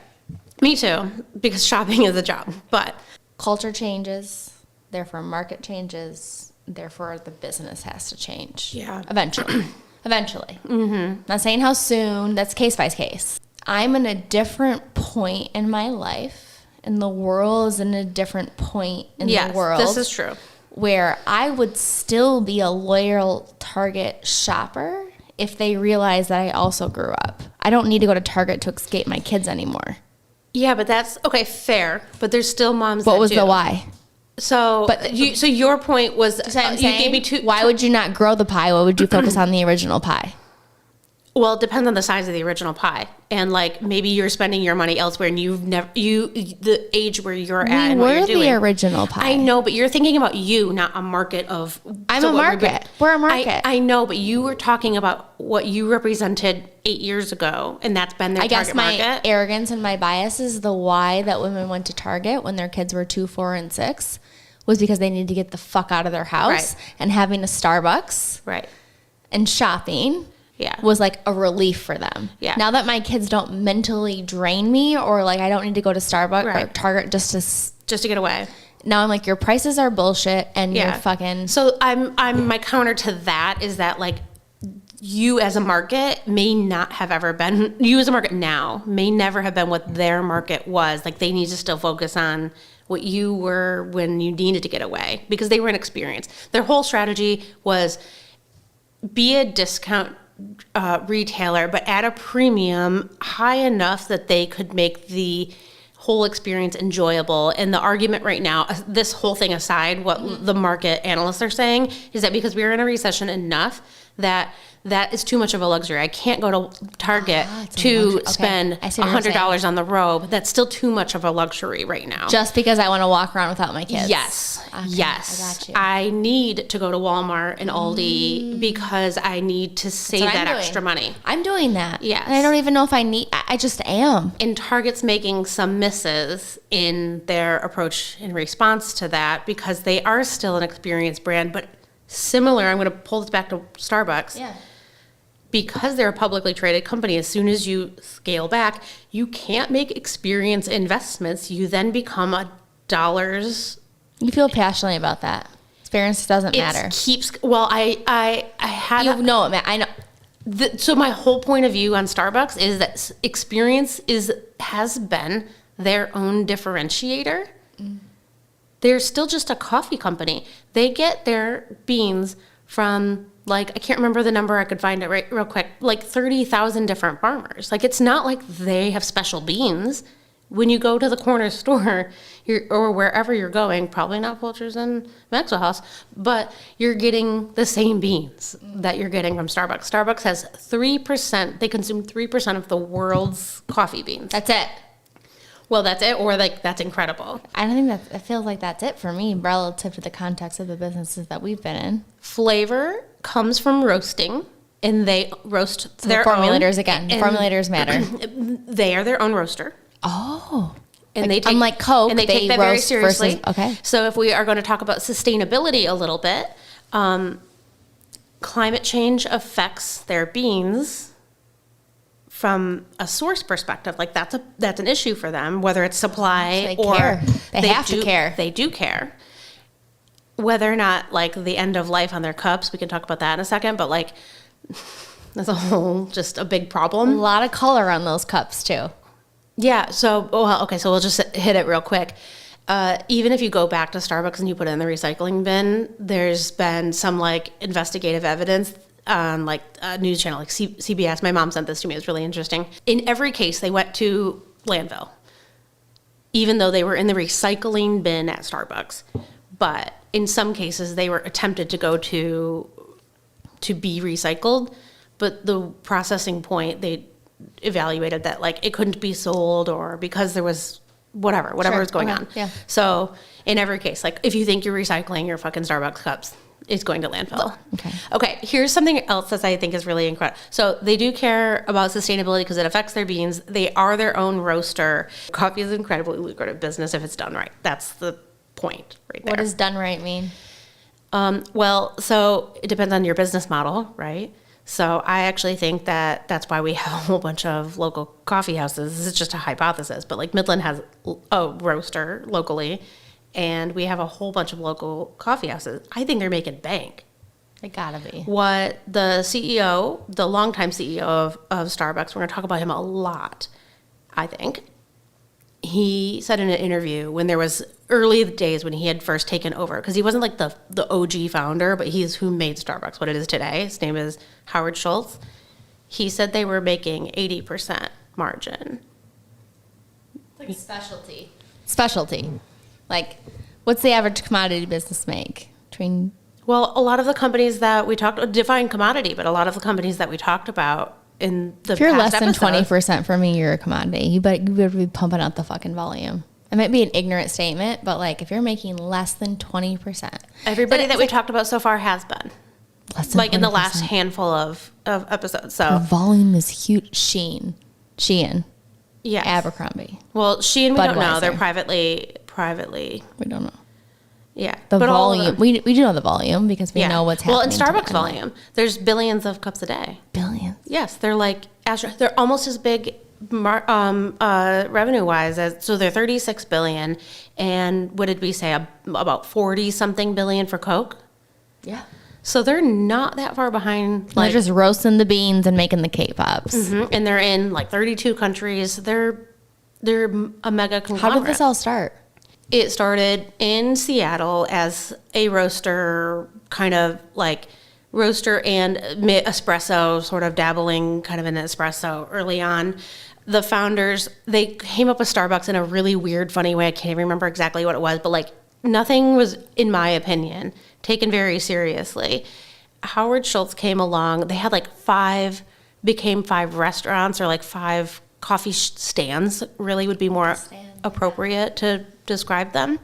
Me too, because shopping is a job, but culture changes, therefore market changes, therefore the business has to change. Yeah. Eventually. Not saying how soon, that's case by case. I'm in a different point in my life, and the world is in a different point in the world. This is true. where I would still be a loyal Target shopper if they realize that I also grew up. I don't need to go to Target to escape my kids anymore. Yeah, but that's okay, fair. But there's still moms. What that was do. the why? So, so your point was you gave me two. Why would you not grow the pie? Why would you focus on the original pie? Well, it depends on the size of the original pie, and like maybe you're spending your money elsewhere, and you've never the age where you're at and what you're doing. We were the original pie. I know, but you're thinking about you, not a market of. I'm a market. We're a market. I know, but you were talking about what you represented 8 years ago, and that's been their target market. I guess my arrogance and my bias is the why that women went to Target when their kids were 2, 4, and 6 was because they needed to get the fuck out of their house, and having a Starbucks, and shopping. Yeah. Was like a relief for them. Yeah. Now that my kids don't mentally drain me, or like I don't need to go to Starbucks or Target just to get away. Now I'm like, your prices are bullshit and you're fucking. So I'm my counter to that is that like you as a market may not have ever been, you as a market now may never have been what their market was. Like they need to still focus on what you were when you needed to get away because they were an experience. Their whole strategy was be a discount retailer, but at a premium high enough that they could make the whole experience enjoyable. And the argument right now, this whole thing aside, what the market analysts are saying is that because we're in a recession enough that is too much of a luxury. I can't go to Target to spend $100 on the robe. That's still too much of a luxury right now. Just because I want to walk around without my kids. Yes. Okay, yes. I got you. I need to go to Walmart and Aldi because I need to save that extra money. I'm doing that. Yes. And I don't even know if I need, I just am. And Target's making some misses in their approach in response to that because they are still an experienced brand, but similar, I'm going to pull this back to Starbucks. Yeah. Because they're a publicly traded company, as soon as you scale back, you can't make experience investments. You then become a dollars. You feel passionately about that. Experience doesn't matter. I had. I know. So my whole point of view on Starbucks is that experience has been their own differentiator. They're still just a coffee company. They get their beans from, like, I can't remember the number, I could find it real quick, like 30,000 different farmers. Like, it's not like they have special beans. When you go to the corner store or wherever you're going, probably not Poultry's and Maxwell House, but you're getting the same beans that you're getting from Starbucks. Starbucks has 3%, they consume 3% of the world's coffee beans. That's it. Well, that's it, or like that's incredible. I don't think it feels like that's it for me relative to the context of the businesses that we've been in. Flavor comes from roasting, and they roast their formulators own, again. Formulators matter. They are their own roaster. Oh. And they take, unlike Coke, and they take that very seriously. Okay. So if we are going to talk about sustainability a little bit, climate change affects their beans from a source perspective. Like that's an issue for them, whether it's supply or care. They have to care. They do care. Whether or not like the end of life on their cups, we can talk about that in a second, but like that's just a big problem. A lot of color on those cups too. Yeah. So, okay. So we'll just hit it real quick. Even if you go back to Starbucks and you put it in the recycling bin, there's been some like investigative evidence on like a news channel like CBS. My mom sent this to me. It was really interesting. In every case, they went to landfill, even though they were in the recycling bin at Starbucks. But in some cases, they were attempted to go to be recycled, but the processing point, they evaluated that like it couldn't be sold or because there was whatever was going on. Yeah. So in every case, like if you think you're recycling your fucking Starbucks cups, it's going to landfill. Okay. Here's something else that I think is really incredible. So they do care about sustainability because it affects their beans. They are their own roaster. Coffee is an incredibly lucrative business if it's done right. That's the point right there. What does done right mean? Well, so it depends on your business model, right? So I actually think that that's why we have a whole bunch of local coffee houses. This is just a hypothesis, but like Midland has a roaster locally, and we have a whole bunch of local coffee houses. I think they're making bank. They gotta be. What the CEO, the longtime CEO of Starbucks, we're gonna talk about him a lot, I think. he said in an interview when there was early days when he had first taken over, because he wasn't like the OG founder, but he's who made Starbucks what it is today. His name is Howard Schultz. He said they were making 80% margin. Like specialty. Like, what's the average commodity business make? Well, a lot of the companies that we talked, define commodity, but a lot of the companies that we talked about in the if you're past less than episodes, 20% for me, you're a commodity. You better be pumping out the fucking volume. It might be an ignorant statement, but like if you're making less than 20%. everybody that we talked about so far has been. Less than Like 20%. in the last handful of episodes. The So, volume is huge. Shein. yes. Abercrombie. Well, Shein, we don't know. They're Budweiser. privately, We don't know. yeah. The But all of volume. them- We do know the volume because we know what's happening. Well, in to Starbucks them. volume, there's billions of cups a day. Billions. Yes, they're like, they're almost as big revenue-wise as, so they're 36 billion. And what did we say, about 40-something billion for Coke? Yeah. So they're not that far behind. They're just roasting the beans and making the K-pops. And they're in like 32 countries. They're a mega conglomerate. How did this all start? It started in Seattle as a roaster, kind of like roaster and espresso, sort of dabbling kind of in espresso early on. The founders, they came up with Starbucks in a really weird, funny way. I can't even remember exactly what it was, but like nothing was, in my opinion, taken very seriously. Howard Schultz came along. They had like became 5 restaurants, or like 5 coffee stands, really would be more appropriate to describe them.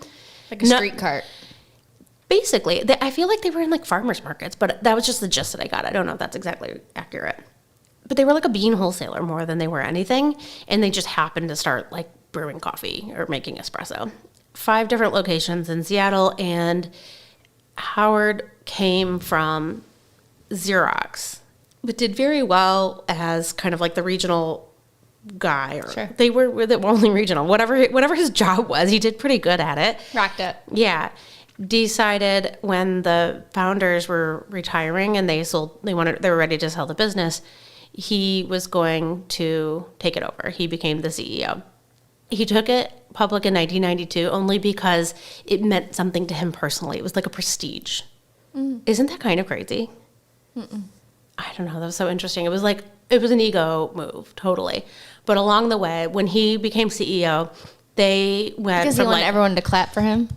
Like a street cart. Basically, I feel like they were in like farmers markets, but that was just the gist that I got. I don't know if that's exactly accurate. But they were like a bean wholesaler more than they were anything. And they just happened to start like brewing coffee or making espresso. 5 different locations in Seattle. And Howard came from Xerox, but did very well as kind of like the regional guy. Or Sure. They were the only regional. Whatever his job was, he did pretty good at it. Rocked it. Yeah. Decided when the founders were retiring and they were ready to sell the business, he was going to take it over. He became the CEO. He took it public in 1992 only because it meant something to him personally. It was like a prestige. Isn't that kind of crazy? I don't know. That was so interesting. It was an ego move, totally. But along the way, when he became CEO, they went Because he wanted everyone to clap for him.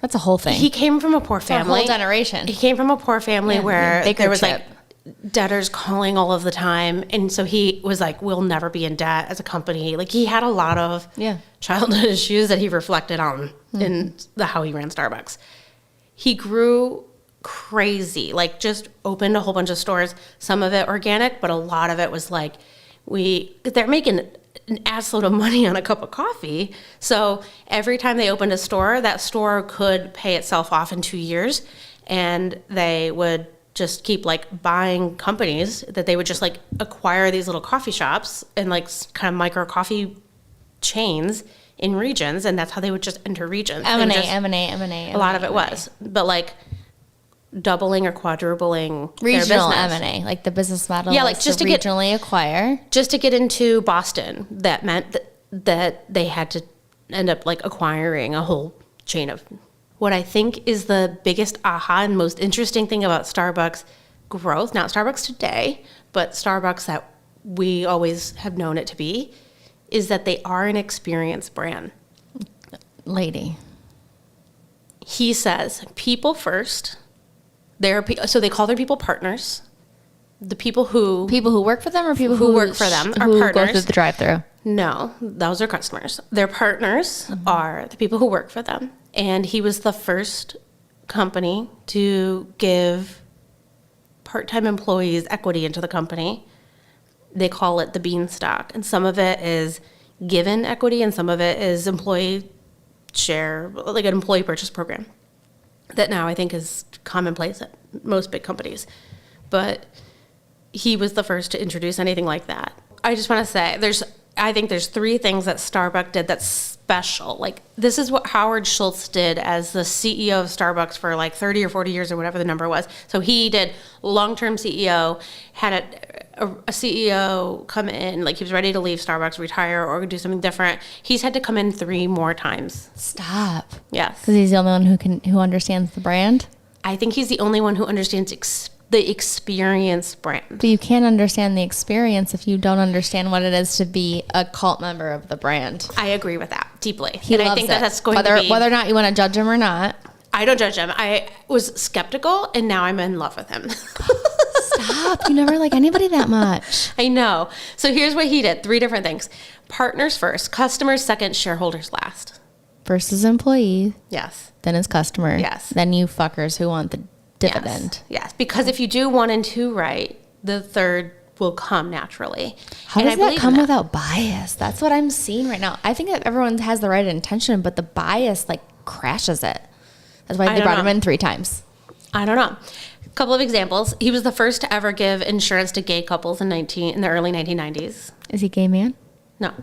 That's a whole thing. He came from a poor family. A whole generation. He came from a poor family where there was chip. like debtors calling all of the time. And so he was like, we'll never be in debt as a company. Like he had a lot of childhood issues that he reflected on in how he ran Starbucks. He grew crazy, like just opened a whole bunch of stores, some of it organic, but a lot of it was like, they're making an assload of money on a cup of coffee. So every time they opened a store, that store could pay itself off in 2 years. And they would just keep like buying companies that they would just like acquire these little coffee shops and like kind of micro coffee chains in regions. And that's how they would just enter regions. M&A. A lot of it was, but like doubling or quadrupling Regional their business. M&A, like the business model. Yeah, like just to regionally acquire. Just to get into Boston, that meant that they had to end up like acquiring a whole chain of. What I think is the biggest aha and most interesting thing about Starbucks growth, not Starbucks today, but Starbucks that we always have known it to be, is that they are an experience brand. Lady. He says, people first. So they call their people partners. The people who work for them, or people who work for them are who partners. go through the drive-through. No, those are customers. Their partners are the people who work for them. And he was the first company to give part-time employees equity into the company. They call it the beanstalk. And some of it is given equity and some of it is employee share, like an employee purchase program that now I think is commonplace at most big companies. But he was the first to introduce anything like that. I just want to say there's I think there's 3 things that Starbucks did that's special. Like, this is what Howard Schultz did as the CEO of Starbucks for like 30 or 40 years or whatever the number was. So he did long-term CEO, had a CEO come in, like he was ready to leave Starbucks, retire, or do something different. He's had to come in 3 more times. Stop. Yes. Because he's the only one who understands the brand. I think he's the only one who understands the experience brand. But you can't understand the experience if you don't understand what it is to be a cult member of the brand. I agree with that deeply. He and loves I think it. that's going whether, to be... Whether or not you want to judge him or not. I don't judge him. I was skeptical, and now I'm in love with him. Stop. You never like anybody that much. I know. So here's what he did. 3 different things. Partners first, customers second, shareholders last. First is employee. Yes. Then is customer. Yes. Then you fuckers who want the dividend. Yes. Because if you do 1 and 2 right, the 3rd will come naturally. How and does that come without bias? That's what I'm seeing right now. I think that everyone has the right intention, but the bias like crashes it. That's why they brought him in 3 times. I don't know. A couple of examples. He was the first to ever give insurance to gay couples in the early 1990s. Is he gay man? No.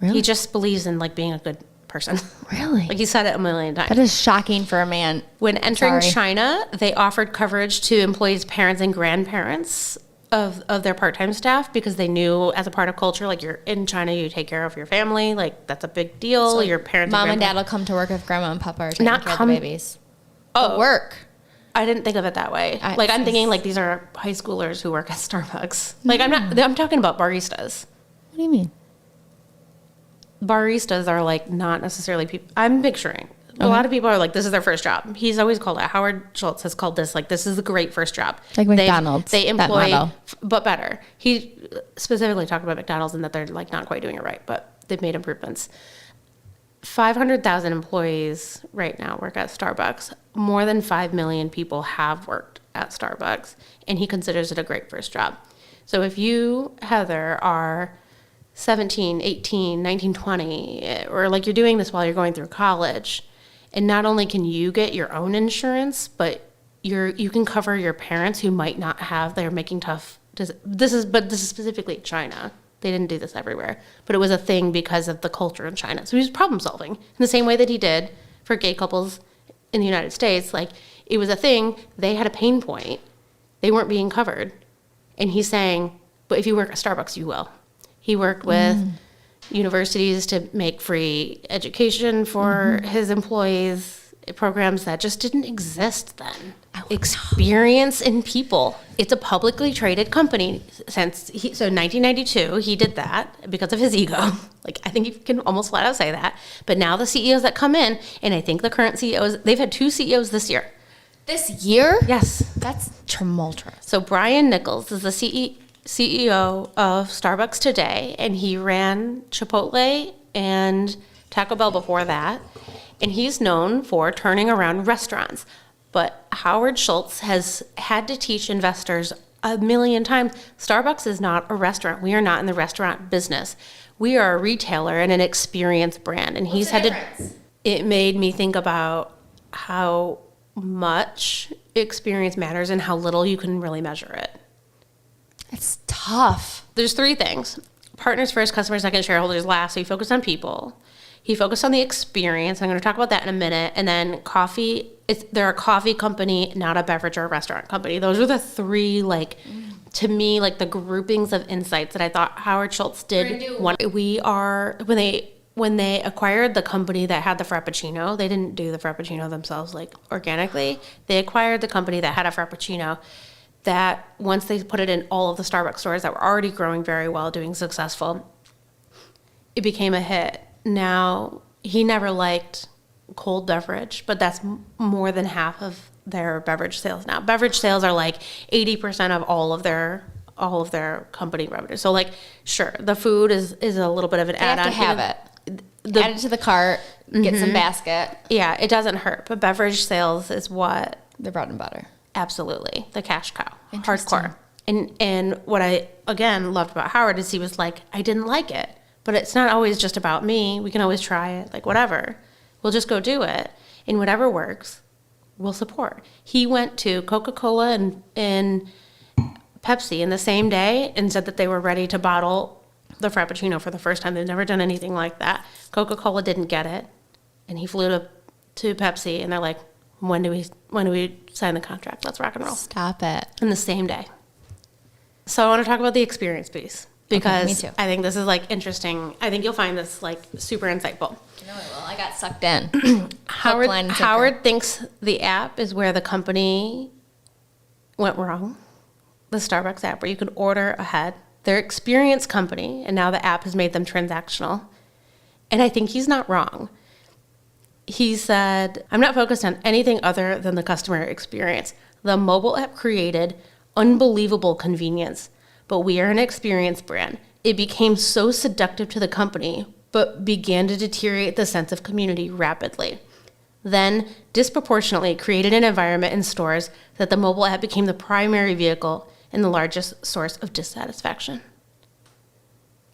Really? He just believes in like being a good person. Really? Like he said it a million times. That is shocking for a man. When entering China, they offered coverage to employees' parents and grandparents of their part-time staff because they knew as a part of culture, like you're in China, you take care of your family. Like that's a big deal. So your parents, mom and dad will come to work if grandma and papa are taking care of the babies. Oh, work. I didn't think of it that way. I'm thinking like these are high schoolers who work at Starbucks. Like I'm talking about baristas. What do you mean? Baristas are like not necessarily people. I'm picturing a lot of people are like, this is their first job. He's always called it. Howard Schultz has called this like, this is a great first job. Like McDonald's. They employ, but better. He specifically talked about McDonald's and that they're like not quite doing it right, but they've made improvements. 500,000 employees right now work at Starbucks. More than 5 million people have worked at Starbucks, and he considers it a great first job. So if you, Heather, are 17, 18, 19, 20, or like you're doing this while you're going through college, and not only can you get your own insurance, but you can cover your parents who might not have, they're making tough, this is specifically China. They didn't do this everywhere, but it was a thing because of the culture in China. So he was problem solving in the same way that he did for gay couples in the United States. Like it was a thing, they had a pain point, they weren't being covered. And he's saying, but if you work at Starbucks, you will. He worked with universities to make free education for his employees, programs that just didn't exist then. Experience in people. It's a publicly traded company so in 1992, he did that because of his ego. Like, I think you can almost flat out say that. But now the CEOs that come in, and I think the current CEOs, they've had 2 CEOs this year. This year? Yes. That's tumultuous. So Brian Nichols is the CEO of Starbucks today, and he ran Chipotle and Taco Bell before that. And he's known for turning around restaurants. But Howard Schultz has had to teach investors a million times, Starbucks is not a restaurant. We are not in the restaurant business. We are a retailer and an experience brand. And he's had to, it made me think about how much experience matters and how little you can really measure it. It's tough. There's 3 things. Partners first, customers second, shareholders last. So he focused on people. He focused on the experience. I'm going to talk about that in a minute. And then coffee, they're a coffee company, not a beverage or a restaurant company. Those are the 3, like, to me, like the groupings of insights that I thought Howard Schultz did. When they acquired the company that had the Frappuccino, they didn't do the Frappuccino themselves, like, organically. They acquired the company that had a Frappuccino that once they put it in all of the Starbucks stores that were already growing very well, doing successful, it became a hit. Now, he never liked cold beverage, but that's more than half of their beverage sales now. Beverage sales are like 80% of all of their company revenue. So like, sure, the food is a little bit of an add-on. Have to have it. Add it to the cart, get some basket. Yeah, it doesn't hurt, but beverage sales is what... The bread and butter. Absolutely. The cash cow. Hardcore. And what I, again, loved about Howard is he was like, I didn't like it. But it's not always just about me. We can always try it. Like, whatever. We'll just go do it. And whatever works, we'll support. He went to Coca-Cola and Pepsi in the same day and said that they were ready to bottle the Frappuccino for the first time. They've never done anything like that. Coca-Cola didn't get it, and he flew to Pepsi, and they're like, when do we sign the contract? Let's rock and roll. Stop it. In the same day. So I want to talk about the experience piece because me too. I think this is like interesting. I think you'll find this like super insightful. You know I will. I got sucked in. Howard thinks the app is where the company went wrong. The Starbucks app where you can order ahead. They're experience company, and now the app has made them transactional. And I think he's not wrong. He said, I'm not focused on anything other than the customer experience. The mobile app created unbelievable convenience, but we are an experience brand. It became so seductive to the company, but began to deteriorate the sense of community rapidly. Then, disproportionately created an environment in stores that the mobile app became the primary vehicle and the largest source of dissatisfaction.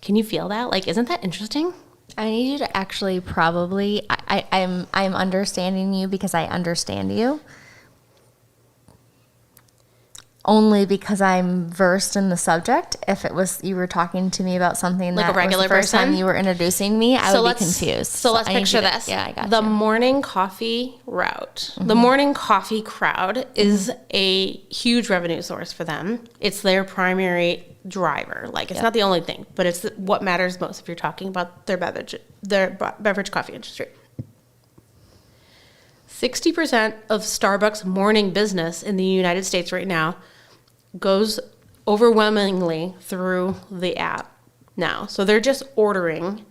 Can you feel that? Like, isn't that interesting? I need you to actually probably, I'm understanding you because I understand you. Only because I'm versed in the subject. If it was you were talking to me about something like that a regular was the first person time you were introducing me, I would be confused. So let's picture this. Yeah, I got the you. morning coffee route. The morning coffee crowd is a huge revenue source for them. It's their primary driver. Like it's not the only thing, but it's what matters most if you're talking about their beverage coffee industry. 60% of Starbucks morning business in the United States right now goes overwhelmingly through the app now. So they're just ordering.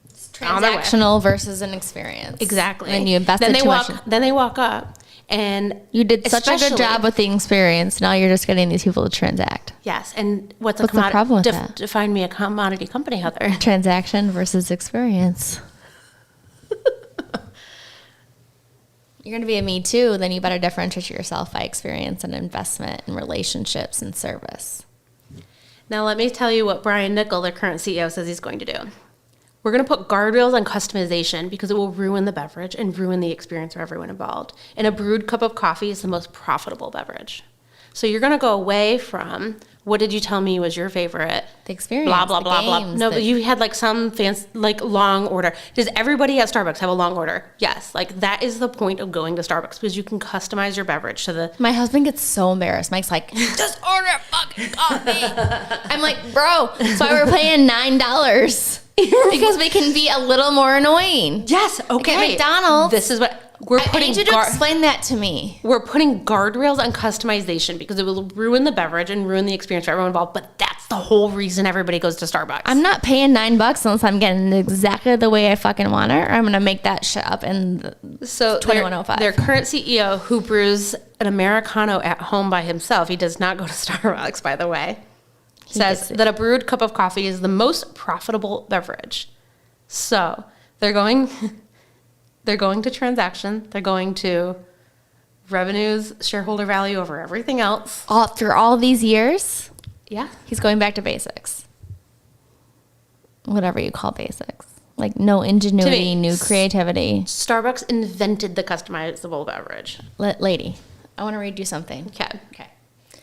It's transactional versus an experience. Exactly. And you invested too much. Then they walk up and you did such a good job with the experience. Now you're just getting these people to transact. Yes. And what's the problem with that? Define me a commodity company, Heather. Transaction versus experience. You're going to be a me too, then you better differentiate yourself by experience and investment and relationships and service. Now let me tell you what Brian Nickel, their current CEO, says he's going to do. We're going to put guardrails on customization because it will ruin the beverage and ruin the experience for everyone involved. And a brewed cup of coffee is the most profitable beverage. So you're going to go away from, what did you tell me was your favorite? The experience, blah, blah, the blah, blah. games, No, but you had like some fancy, like long order. Does everybody at Starbucks have a long order? Yes. Like that is the point of going to Starbucks because you can customize your beverage to the... My husband gets so embarrassed. Mike's like, just order fucking coffee. I'm like, bro, that's why we're paying $9. Because we can be a little more annoying. Yes, okay. Like at McDonald's. This is what... I need you to explain that to me. We're putting guardrails on customization because it will ruin the beverage and ruin the experience for everyone involved. But that's the whole reason everybody goes to Starbucks. I'm not paying $9 unless I'm getting it exactly the way I fucking want it, or I'm going to make that shit up in 2105. Their current CEO, who brews an Americano at home by himself, he does not go to Starbucks, by the way, says that a brewed cup of coffee is the most profitable beverage. So they're going... They're going to transaction. They're going to revenues, shareholder value over everything else. Through all these years? Yeah. He's going back to basics. Whatever you call basics. Like no ingenuity, new creativity. Starbucks invented the customizable beverage. Lady, I want to read you something. Okay.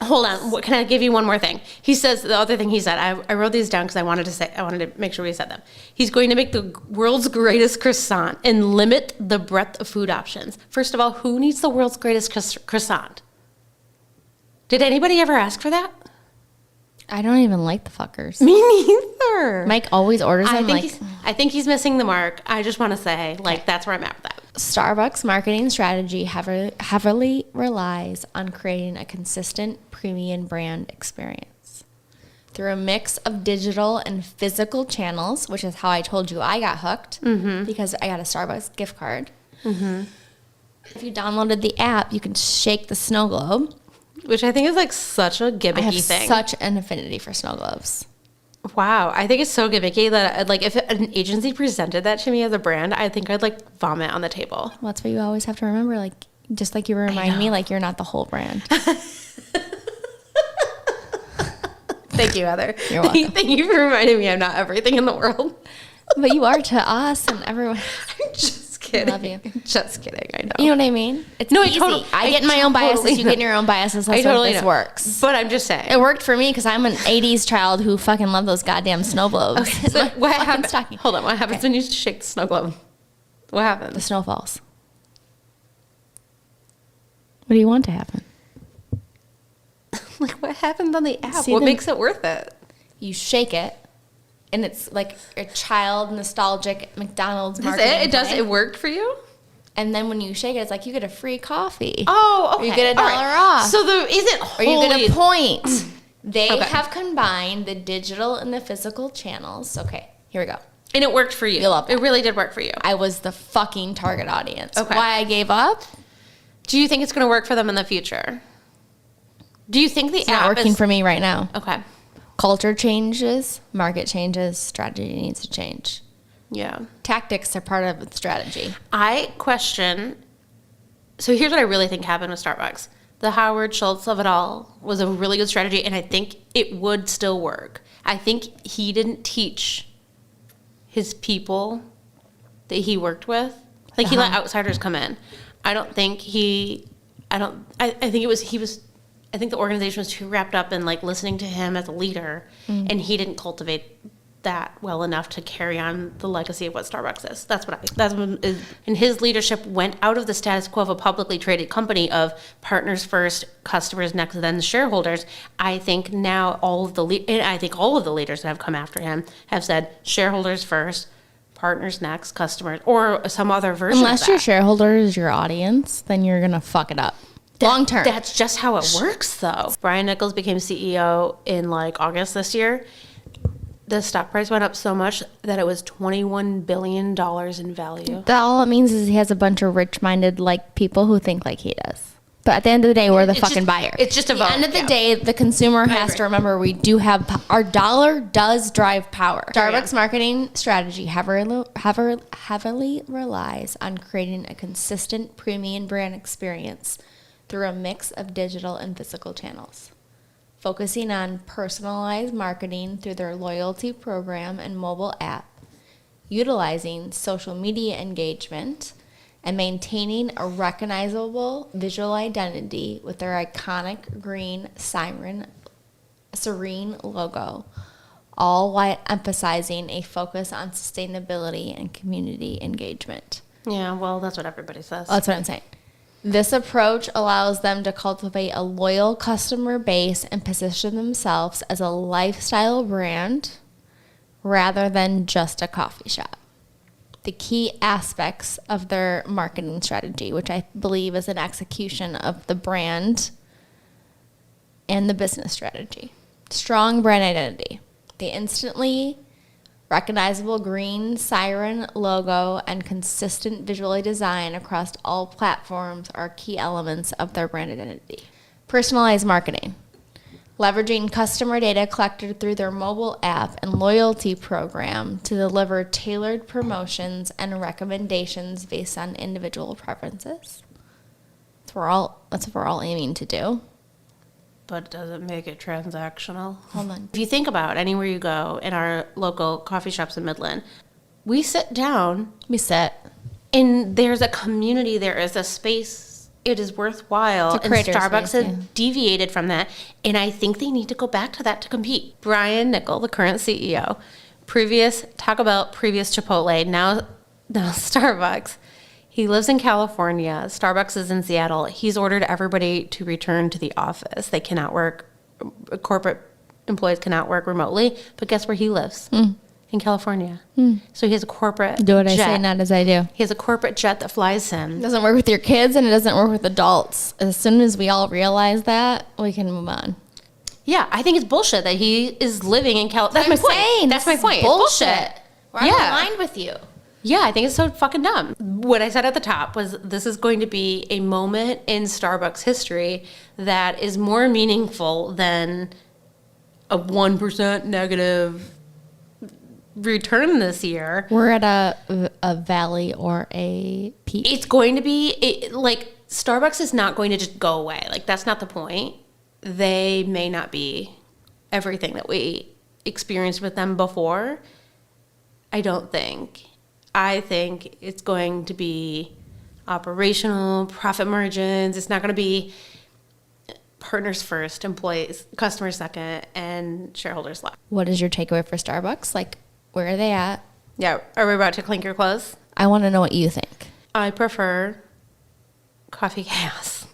Hold on. Can I give you one more thing? He says, the other thing he said, I wrote these down because I wanted to make sure we said them. He's going to make the world's greatest croissant and limit the breadth of food options. First of all, who needs the world's greatest croissant? Did anybody ever ask for that? I don't even like the fuckers. Me neither. Mike always orders them. I think he's missing the mark. I just want to say, that's where I'm at with that. Starbucks' marketing strategy heavily relies on creating a consistent premium brand experience through a mix of digital and physical channels, which is how I told you I got hooked because I got a Starbucks gift card. Mm-hmm. If you downloaded the app, you can shake the snow globe. Which I think is like such a gimmicky thing. I have such an affinity for snow globes. Wow. I think it's so gimmicky that like if an agency presented that to me as a brand, I think I'd like vomit on the table. Well, that's what you always have to remember. Like, just like you remind me, like you're not the whole brand. Thank you, Heather. You're welcome. Thank you for reminding me I'm not everything in the world. But you are to us and everyone. I'm just kidding. Love you. Just kidding. I know. You know what I mean? It's No, easy. I get my own biases. totally You get your own biases. That's how this know. works. But I'm just saying. It worked for me because I'm an 80s child who fucking loved those goddamn snow globes. Okay, so what happens? Stocking. Hold on. What happens when you shake the snow globe? What The happens? snow falls. What do you want to happen? Like, what happens on the app? See What the- makes it worth it? You shake it, and it's like a child nostalgic McDonald's That's marketing it? It does. play. It worked for you? And then when you shake it, it's like you get a free coffee. Oh, Or okay. you get $1 All right. off. So there isn't Or you wholly... get a point. They Okay. have combined the digital and the physical channels. Okay, here we go. And it worked for you. You'll love It that. really did work for you. I was the fucking target audience. Okay. Why I gave up? Do you think it's going to work for them in the future? Do you think the It's app not working is... for me right now. Okay. Culture changes, market changes, strategy needs to change. Yeah. Tactics are part of the strategy. I question... So here's what I really think happened with Starbucks. The Howard Schultz of it all was a really good strategy, and I think it would still work. I think he didn't teach his people that he worked with. Like, he let outsiders come in. I don't think he... I think it was... He was... I think the organization was too wrapped up in, like, listening to him as a leader, and he didn't cultivate that well enough to carry on the legacy of what Starbucks is. And his leadership went out of the status quo of a publicly traded company of partners first, customers next, then shareholders. I think now all of the leaders that have come after him have said shareholders first, partners next, customers, or some other version Unless of your that. shareholder is your audience, then you're going to fuck it up. Long term. That's just how it works, though. Brian Nichols became CEO in, like, August this year. The stock price went up so much that it was $21 billion in value. All it means is he has a bunch of rich-minded like people who think like he does. But at the end of the day, we're the It's fucking just- buyer. it's just a At the vote, end of the yeah. day, the consumer has agree. to remember we do have our dollar does drive power. Starbucks marketing strategy heavily relies on creating a consistent premium brand experience through a mix of digital and physical channels. Focusing on personalized marketing through their loyalty program and mobile app, utilizing social media engagement, and maintaining a recognizable visual identity with their iconic green serene logo, all while emphasizing a focus on sustainability and community engagement. Yeah, well, that's what everybody says. That's what I'm saying. This approach allows them to cultivate a loyal customer base and position themselves as a lifestyle brand rather than just a coffee shop. The key aspects of their marketing strategy, which I believe is an execution of the brand and the business strategy. Strong brand identity. The instantly recognizable green siren logo and consistent visual design across all platforms are key elements of their brand identity. Personalized marketing. Leveraging customer data collected through their mobile app and loyalty program to deliver tailored promotions and recommendations based on individual preferences. That's what we're all aiming to do. But does it make it transactional? Hold on. If you think about anywhere you go in our local coffee shops in Midland, we sit down We sit. and there's a community, there is a space. It is worthwhile. It's a And creator Starbucks space, had yeah. deviated from that. And I think they need to go back to that to compete. Brian Nichol, the current CEO, previous Taco Bell, previous Chipotle, now Starbucks. He lives in California. Starbucks is in Seattle. He's ordered everybody to return to the office. They cannot work, corporate employees cannot work remotely. But guess where he lives? In California. So he has a corporate Do what I jet. say, not as I do. He has a corporate jet that flies him. It doesn't work with your kids and it doesn't work with adults. As soon as we all realize that, we can move on. Yeah, I think it's bullshit that he is living in California. That's my point. Saying, That's my this is point. It's bullshit. I'm Yeah. aligned with you. Yeah, I think it's so fucking dumb. What I said at the top was this is going to be a moment in Starbucks history that is more meaningful than a 1% negative return this year. We're at a valley or a peak. It's going to be, like, Starbucks is not going to just go away. Like, that's not the point. They may not be everything that we experienced with them before. I don't think. I think it's going to be operational, profit margins. It's not going to be partners first, employees, customers second, and shareholders last. What is your takeaway for Starbucks? Like, where are they at? Yeah, are we about to clink your clothes? I want to know what you think. I prefer Coffee Chaos.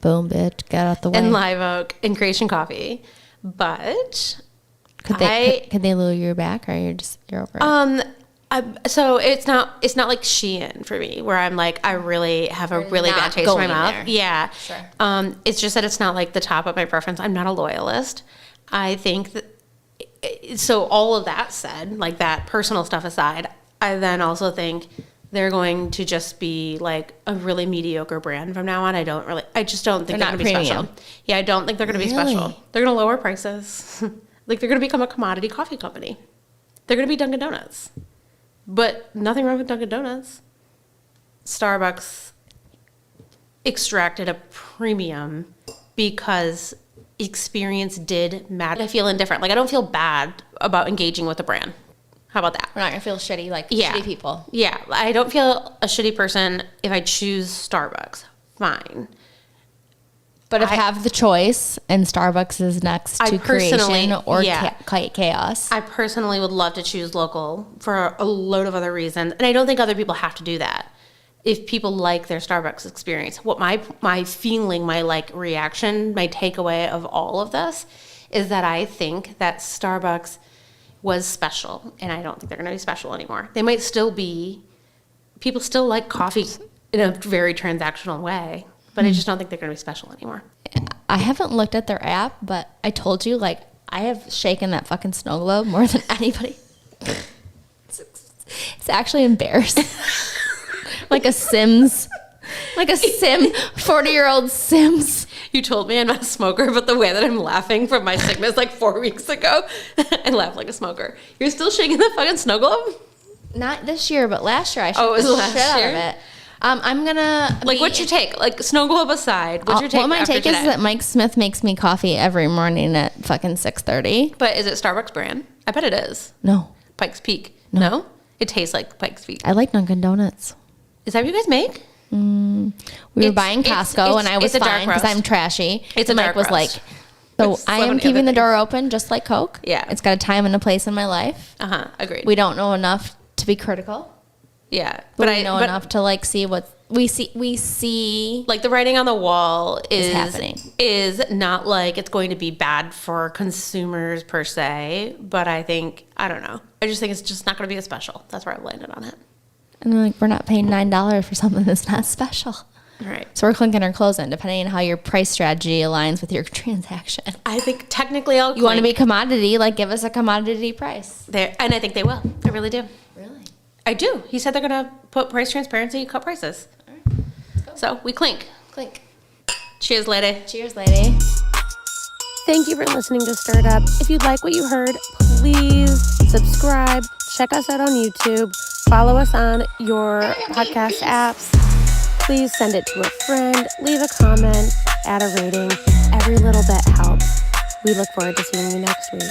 Boom, bitch, get out the way. And Live Oak and Creation Coffee. But could they lure you back, or you're over it? So it's not like Shein for me, where I'm like, I really have a really bad taste in my mouth. There. Yeah. Sure. It's just that it's not like the top of my preference. I'm not a loyalist. I think that, so all of that said, like that personal stuff aside, I then also think they're going to just be like a really mediocre brand from now on. I just don't think they're going to be special. Yeah, I don't think they're going to be special. They're going to lower prices. Like they're going to become a commodity coffee company. They're going to be Dunkin' Donuts. But nothing wrong with Dunkin' Donuts. Starbucks extracted a premium because experience did matter. I feel indifferent. Like I don't feel bad about engaging with the brand. How about that? We're not going to feel shitty like shitty people. Yeah. I don't feel a shitty person if I choose Starbucks. Fine. But if I have the choice and Starbucks is next to Creation or Chaos. I personally would love to choose local for a load of other reasons. And I don't think other people have to do that. If people like their Starbucks experience. What my feeling, my like reaction, my takeaway of all of this is that I think that Starbucks was special. And I don't think they're going to be special anymore. They might still be, people still like coffee in a very transactional way. But I just don't think they're going to be special anymore. I haven't looked at their app, but I told you, like, I have shaken that fucking snow globe more than anybody. It's actually embarrassing. Like a 40-year-old Sims. You told me I'm not a smoker, but the way that I'm laughing from my sickness like 4 weeks ago, I laugh like a smoker. You're still shaking the fucking snow globe? Not this year, but last year I shook it was the last shit out year? of it. I'm gonna what's your take? Like snow globe aside, what's your take? What my take today? is that Mike Smith makes me coffee every morning at fucking 6:30. But is it Starbucks brand? I bet it is. No. Pikes Peak. No? It tastes like Pikes Peak. I like Dunkin' Donuts. Is that what you guys make? We were buying Costco and I was fine because I'm trashy. It's a Mike dark was like, roast. so It's I so am many keeping other the door open just like Coke. Yeah. It's got a time and a place in my life. Agreed. We don't know enough to be critical. Yeah. But I know enough to like see what we see like the writing on the wall is happening. Is not like it's going to be bad for consumers per se, but I don't know. I just think it's just not going to be as special. That's where I've landed on it. And like we're not paying $9 for something that's not special. Right. So we're clinking or closing depending on how your price strategy aligns with your transaction. I think technically you want to be commodity, like give us a commodity price. There, and I think they will. I really do. Really? I do. He said they're going to put price transparency, cut prices. All right. Let's go. So we clink. Clink. Cheers, lady. Cheers, lady. Thank you for listening to Stirred Up. If you like what you heard, please subscribe. Check us out on YouTube. Follow us on your podcast apps. Please send it to a friend. Leave a comment. Add a rating. Every little bit helps. We look forward to seeing you next week.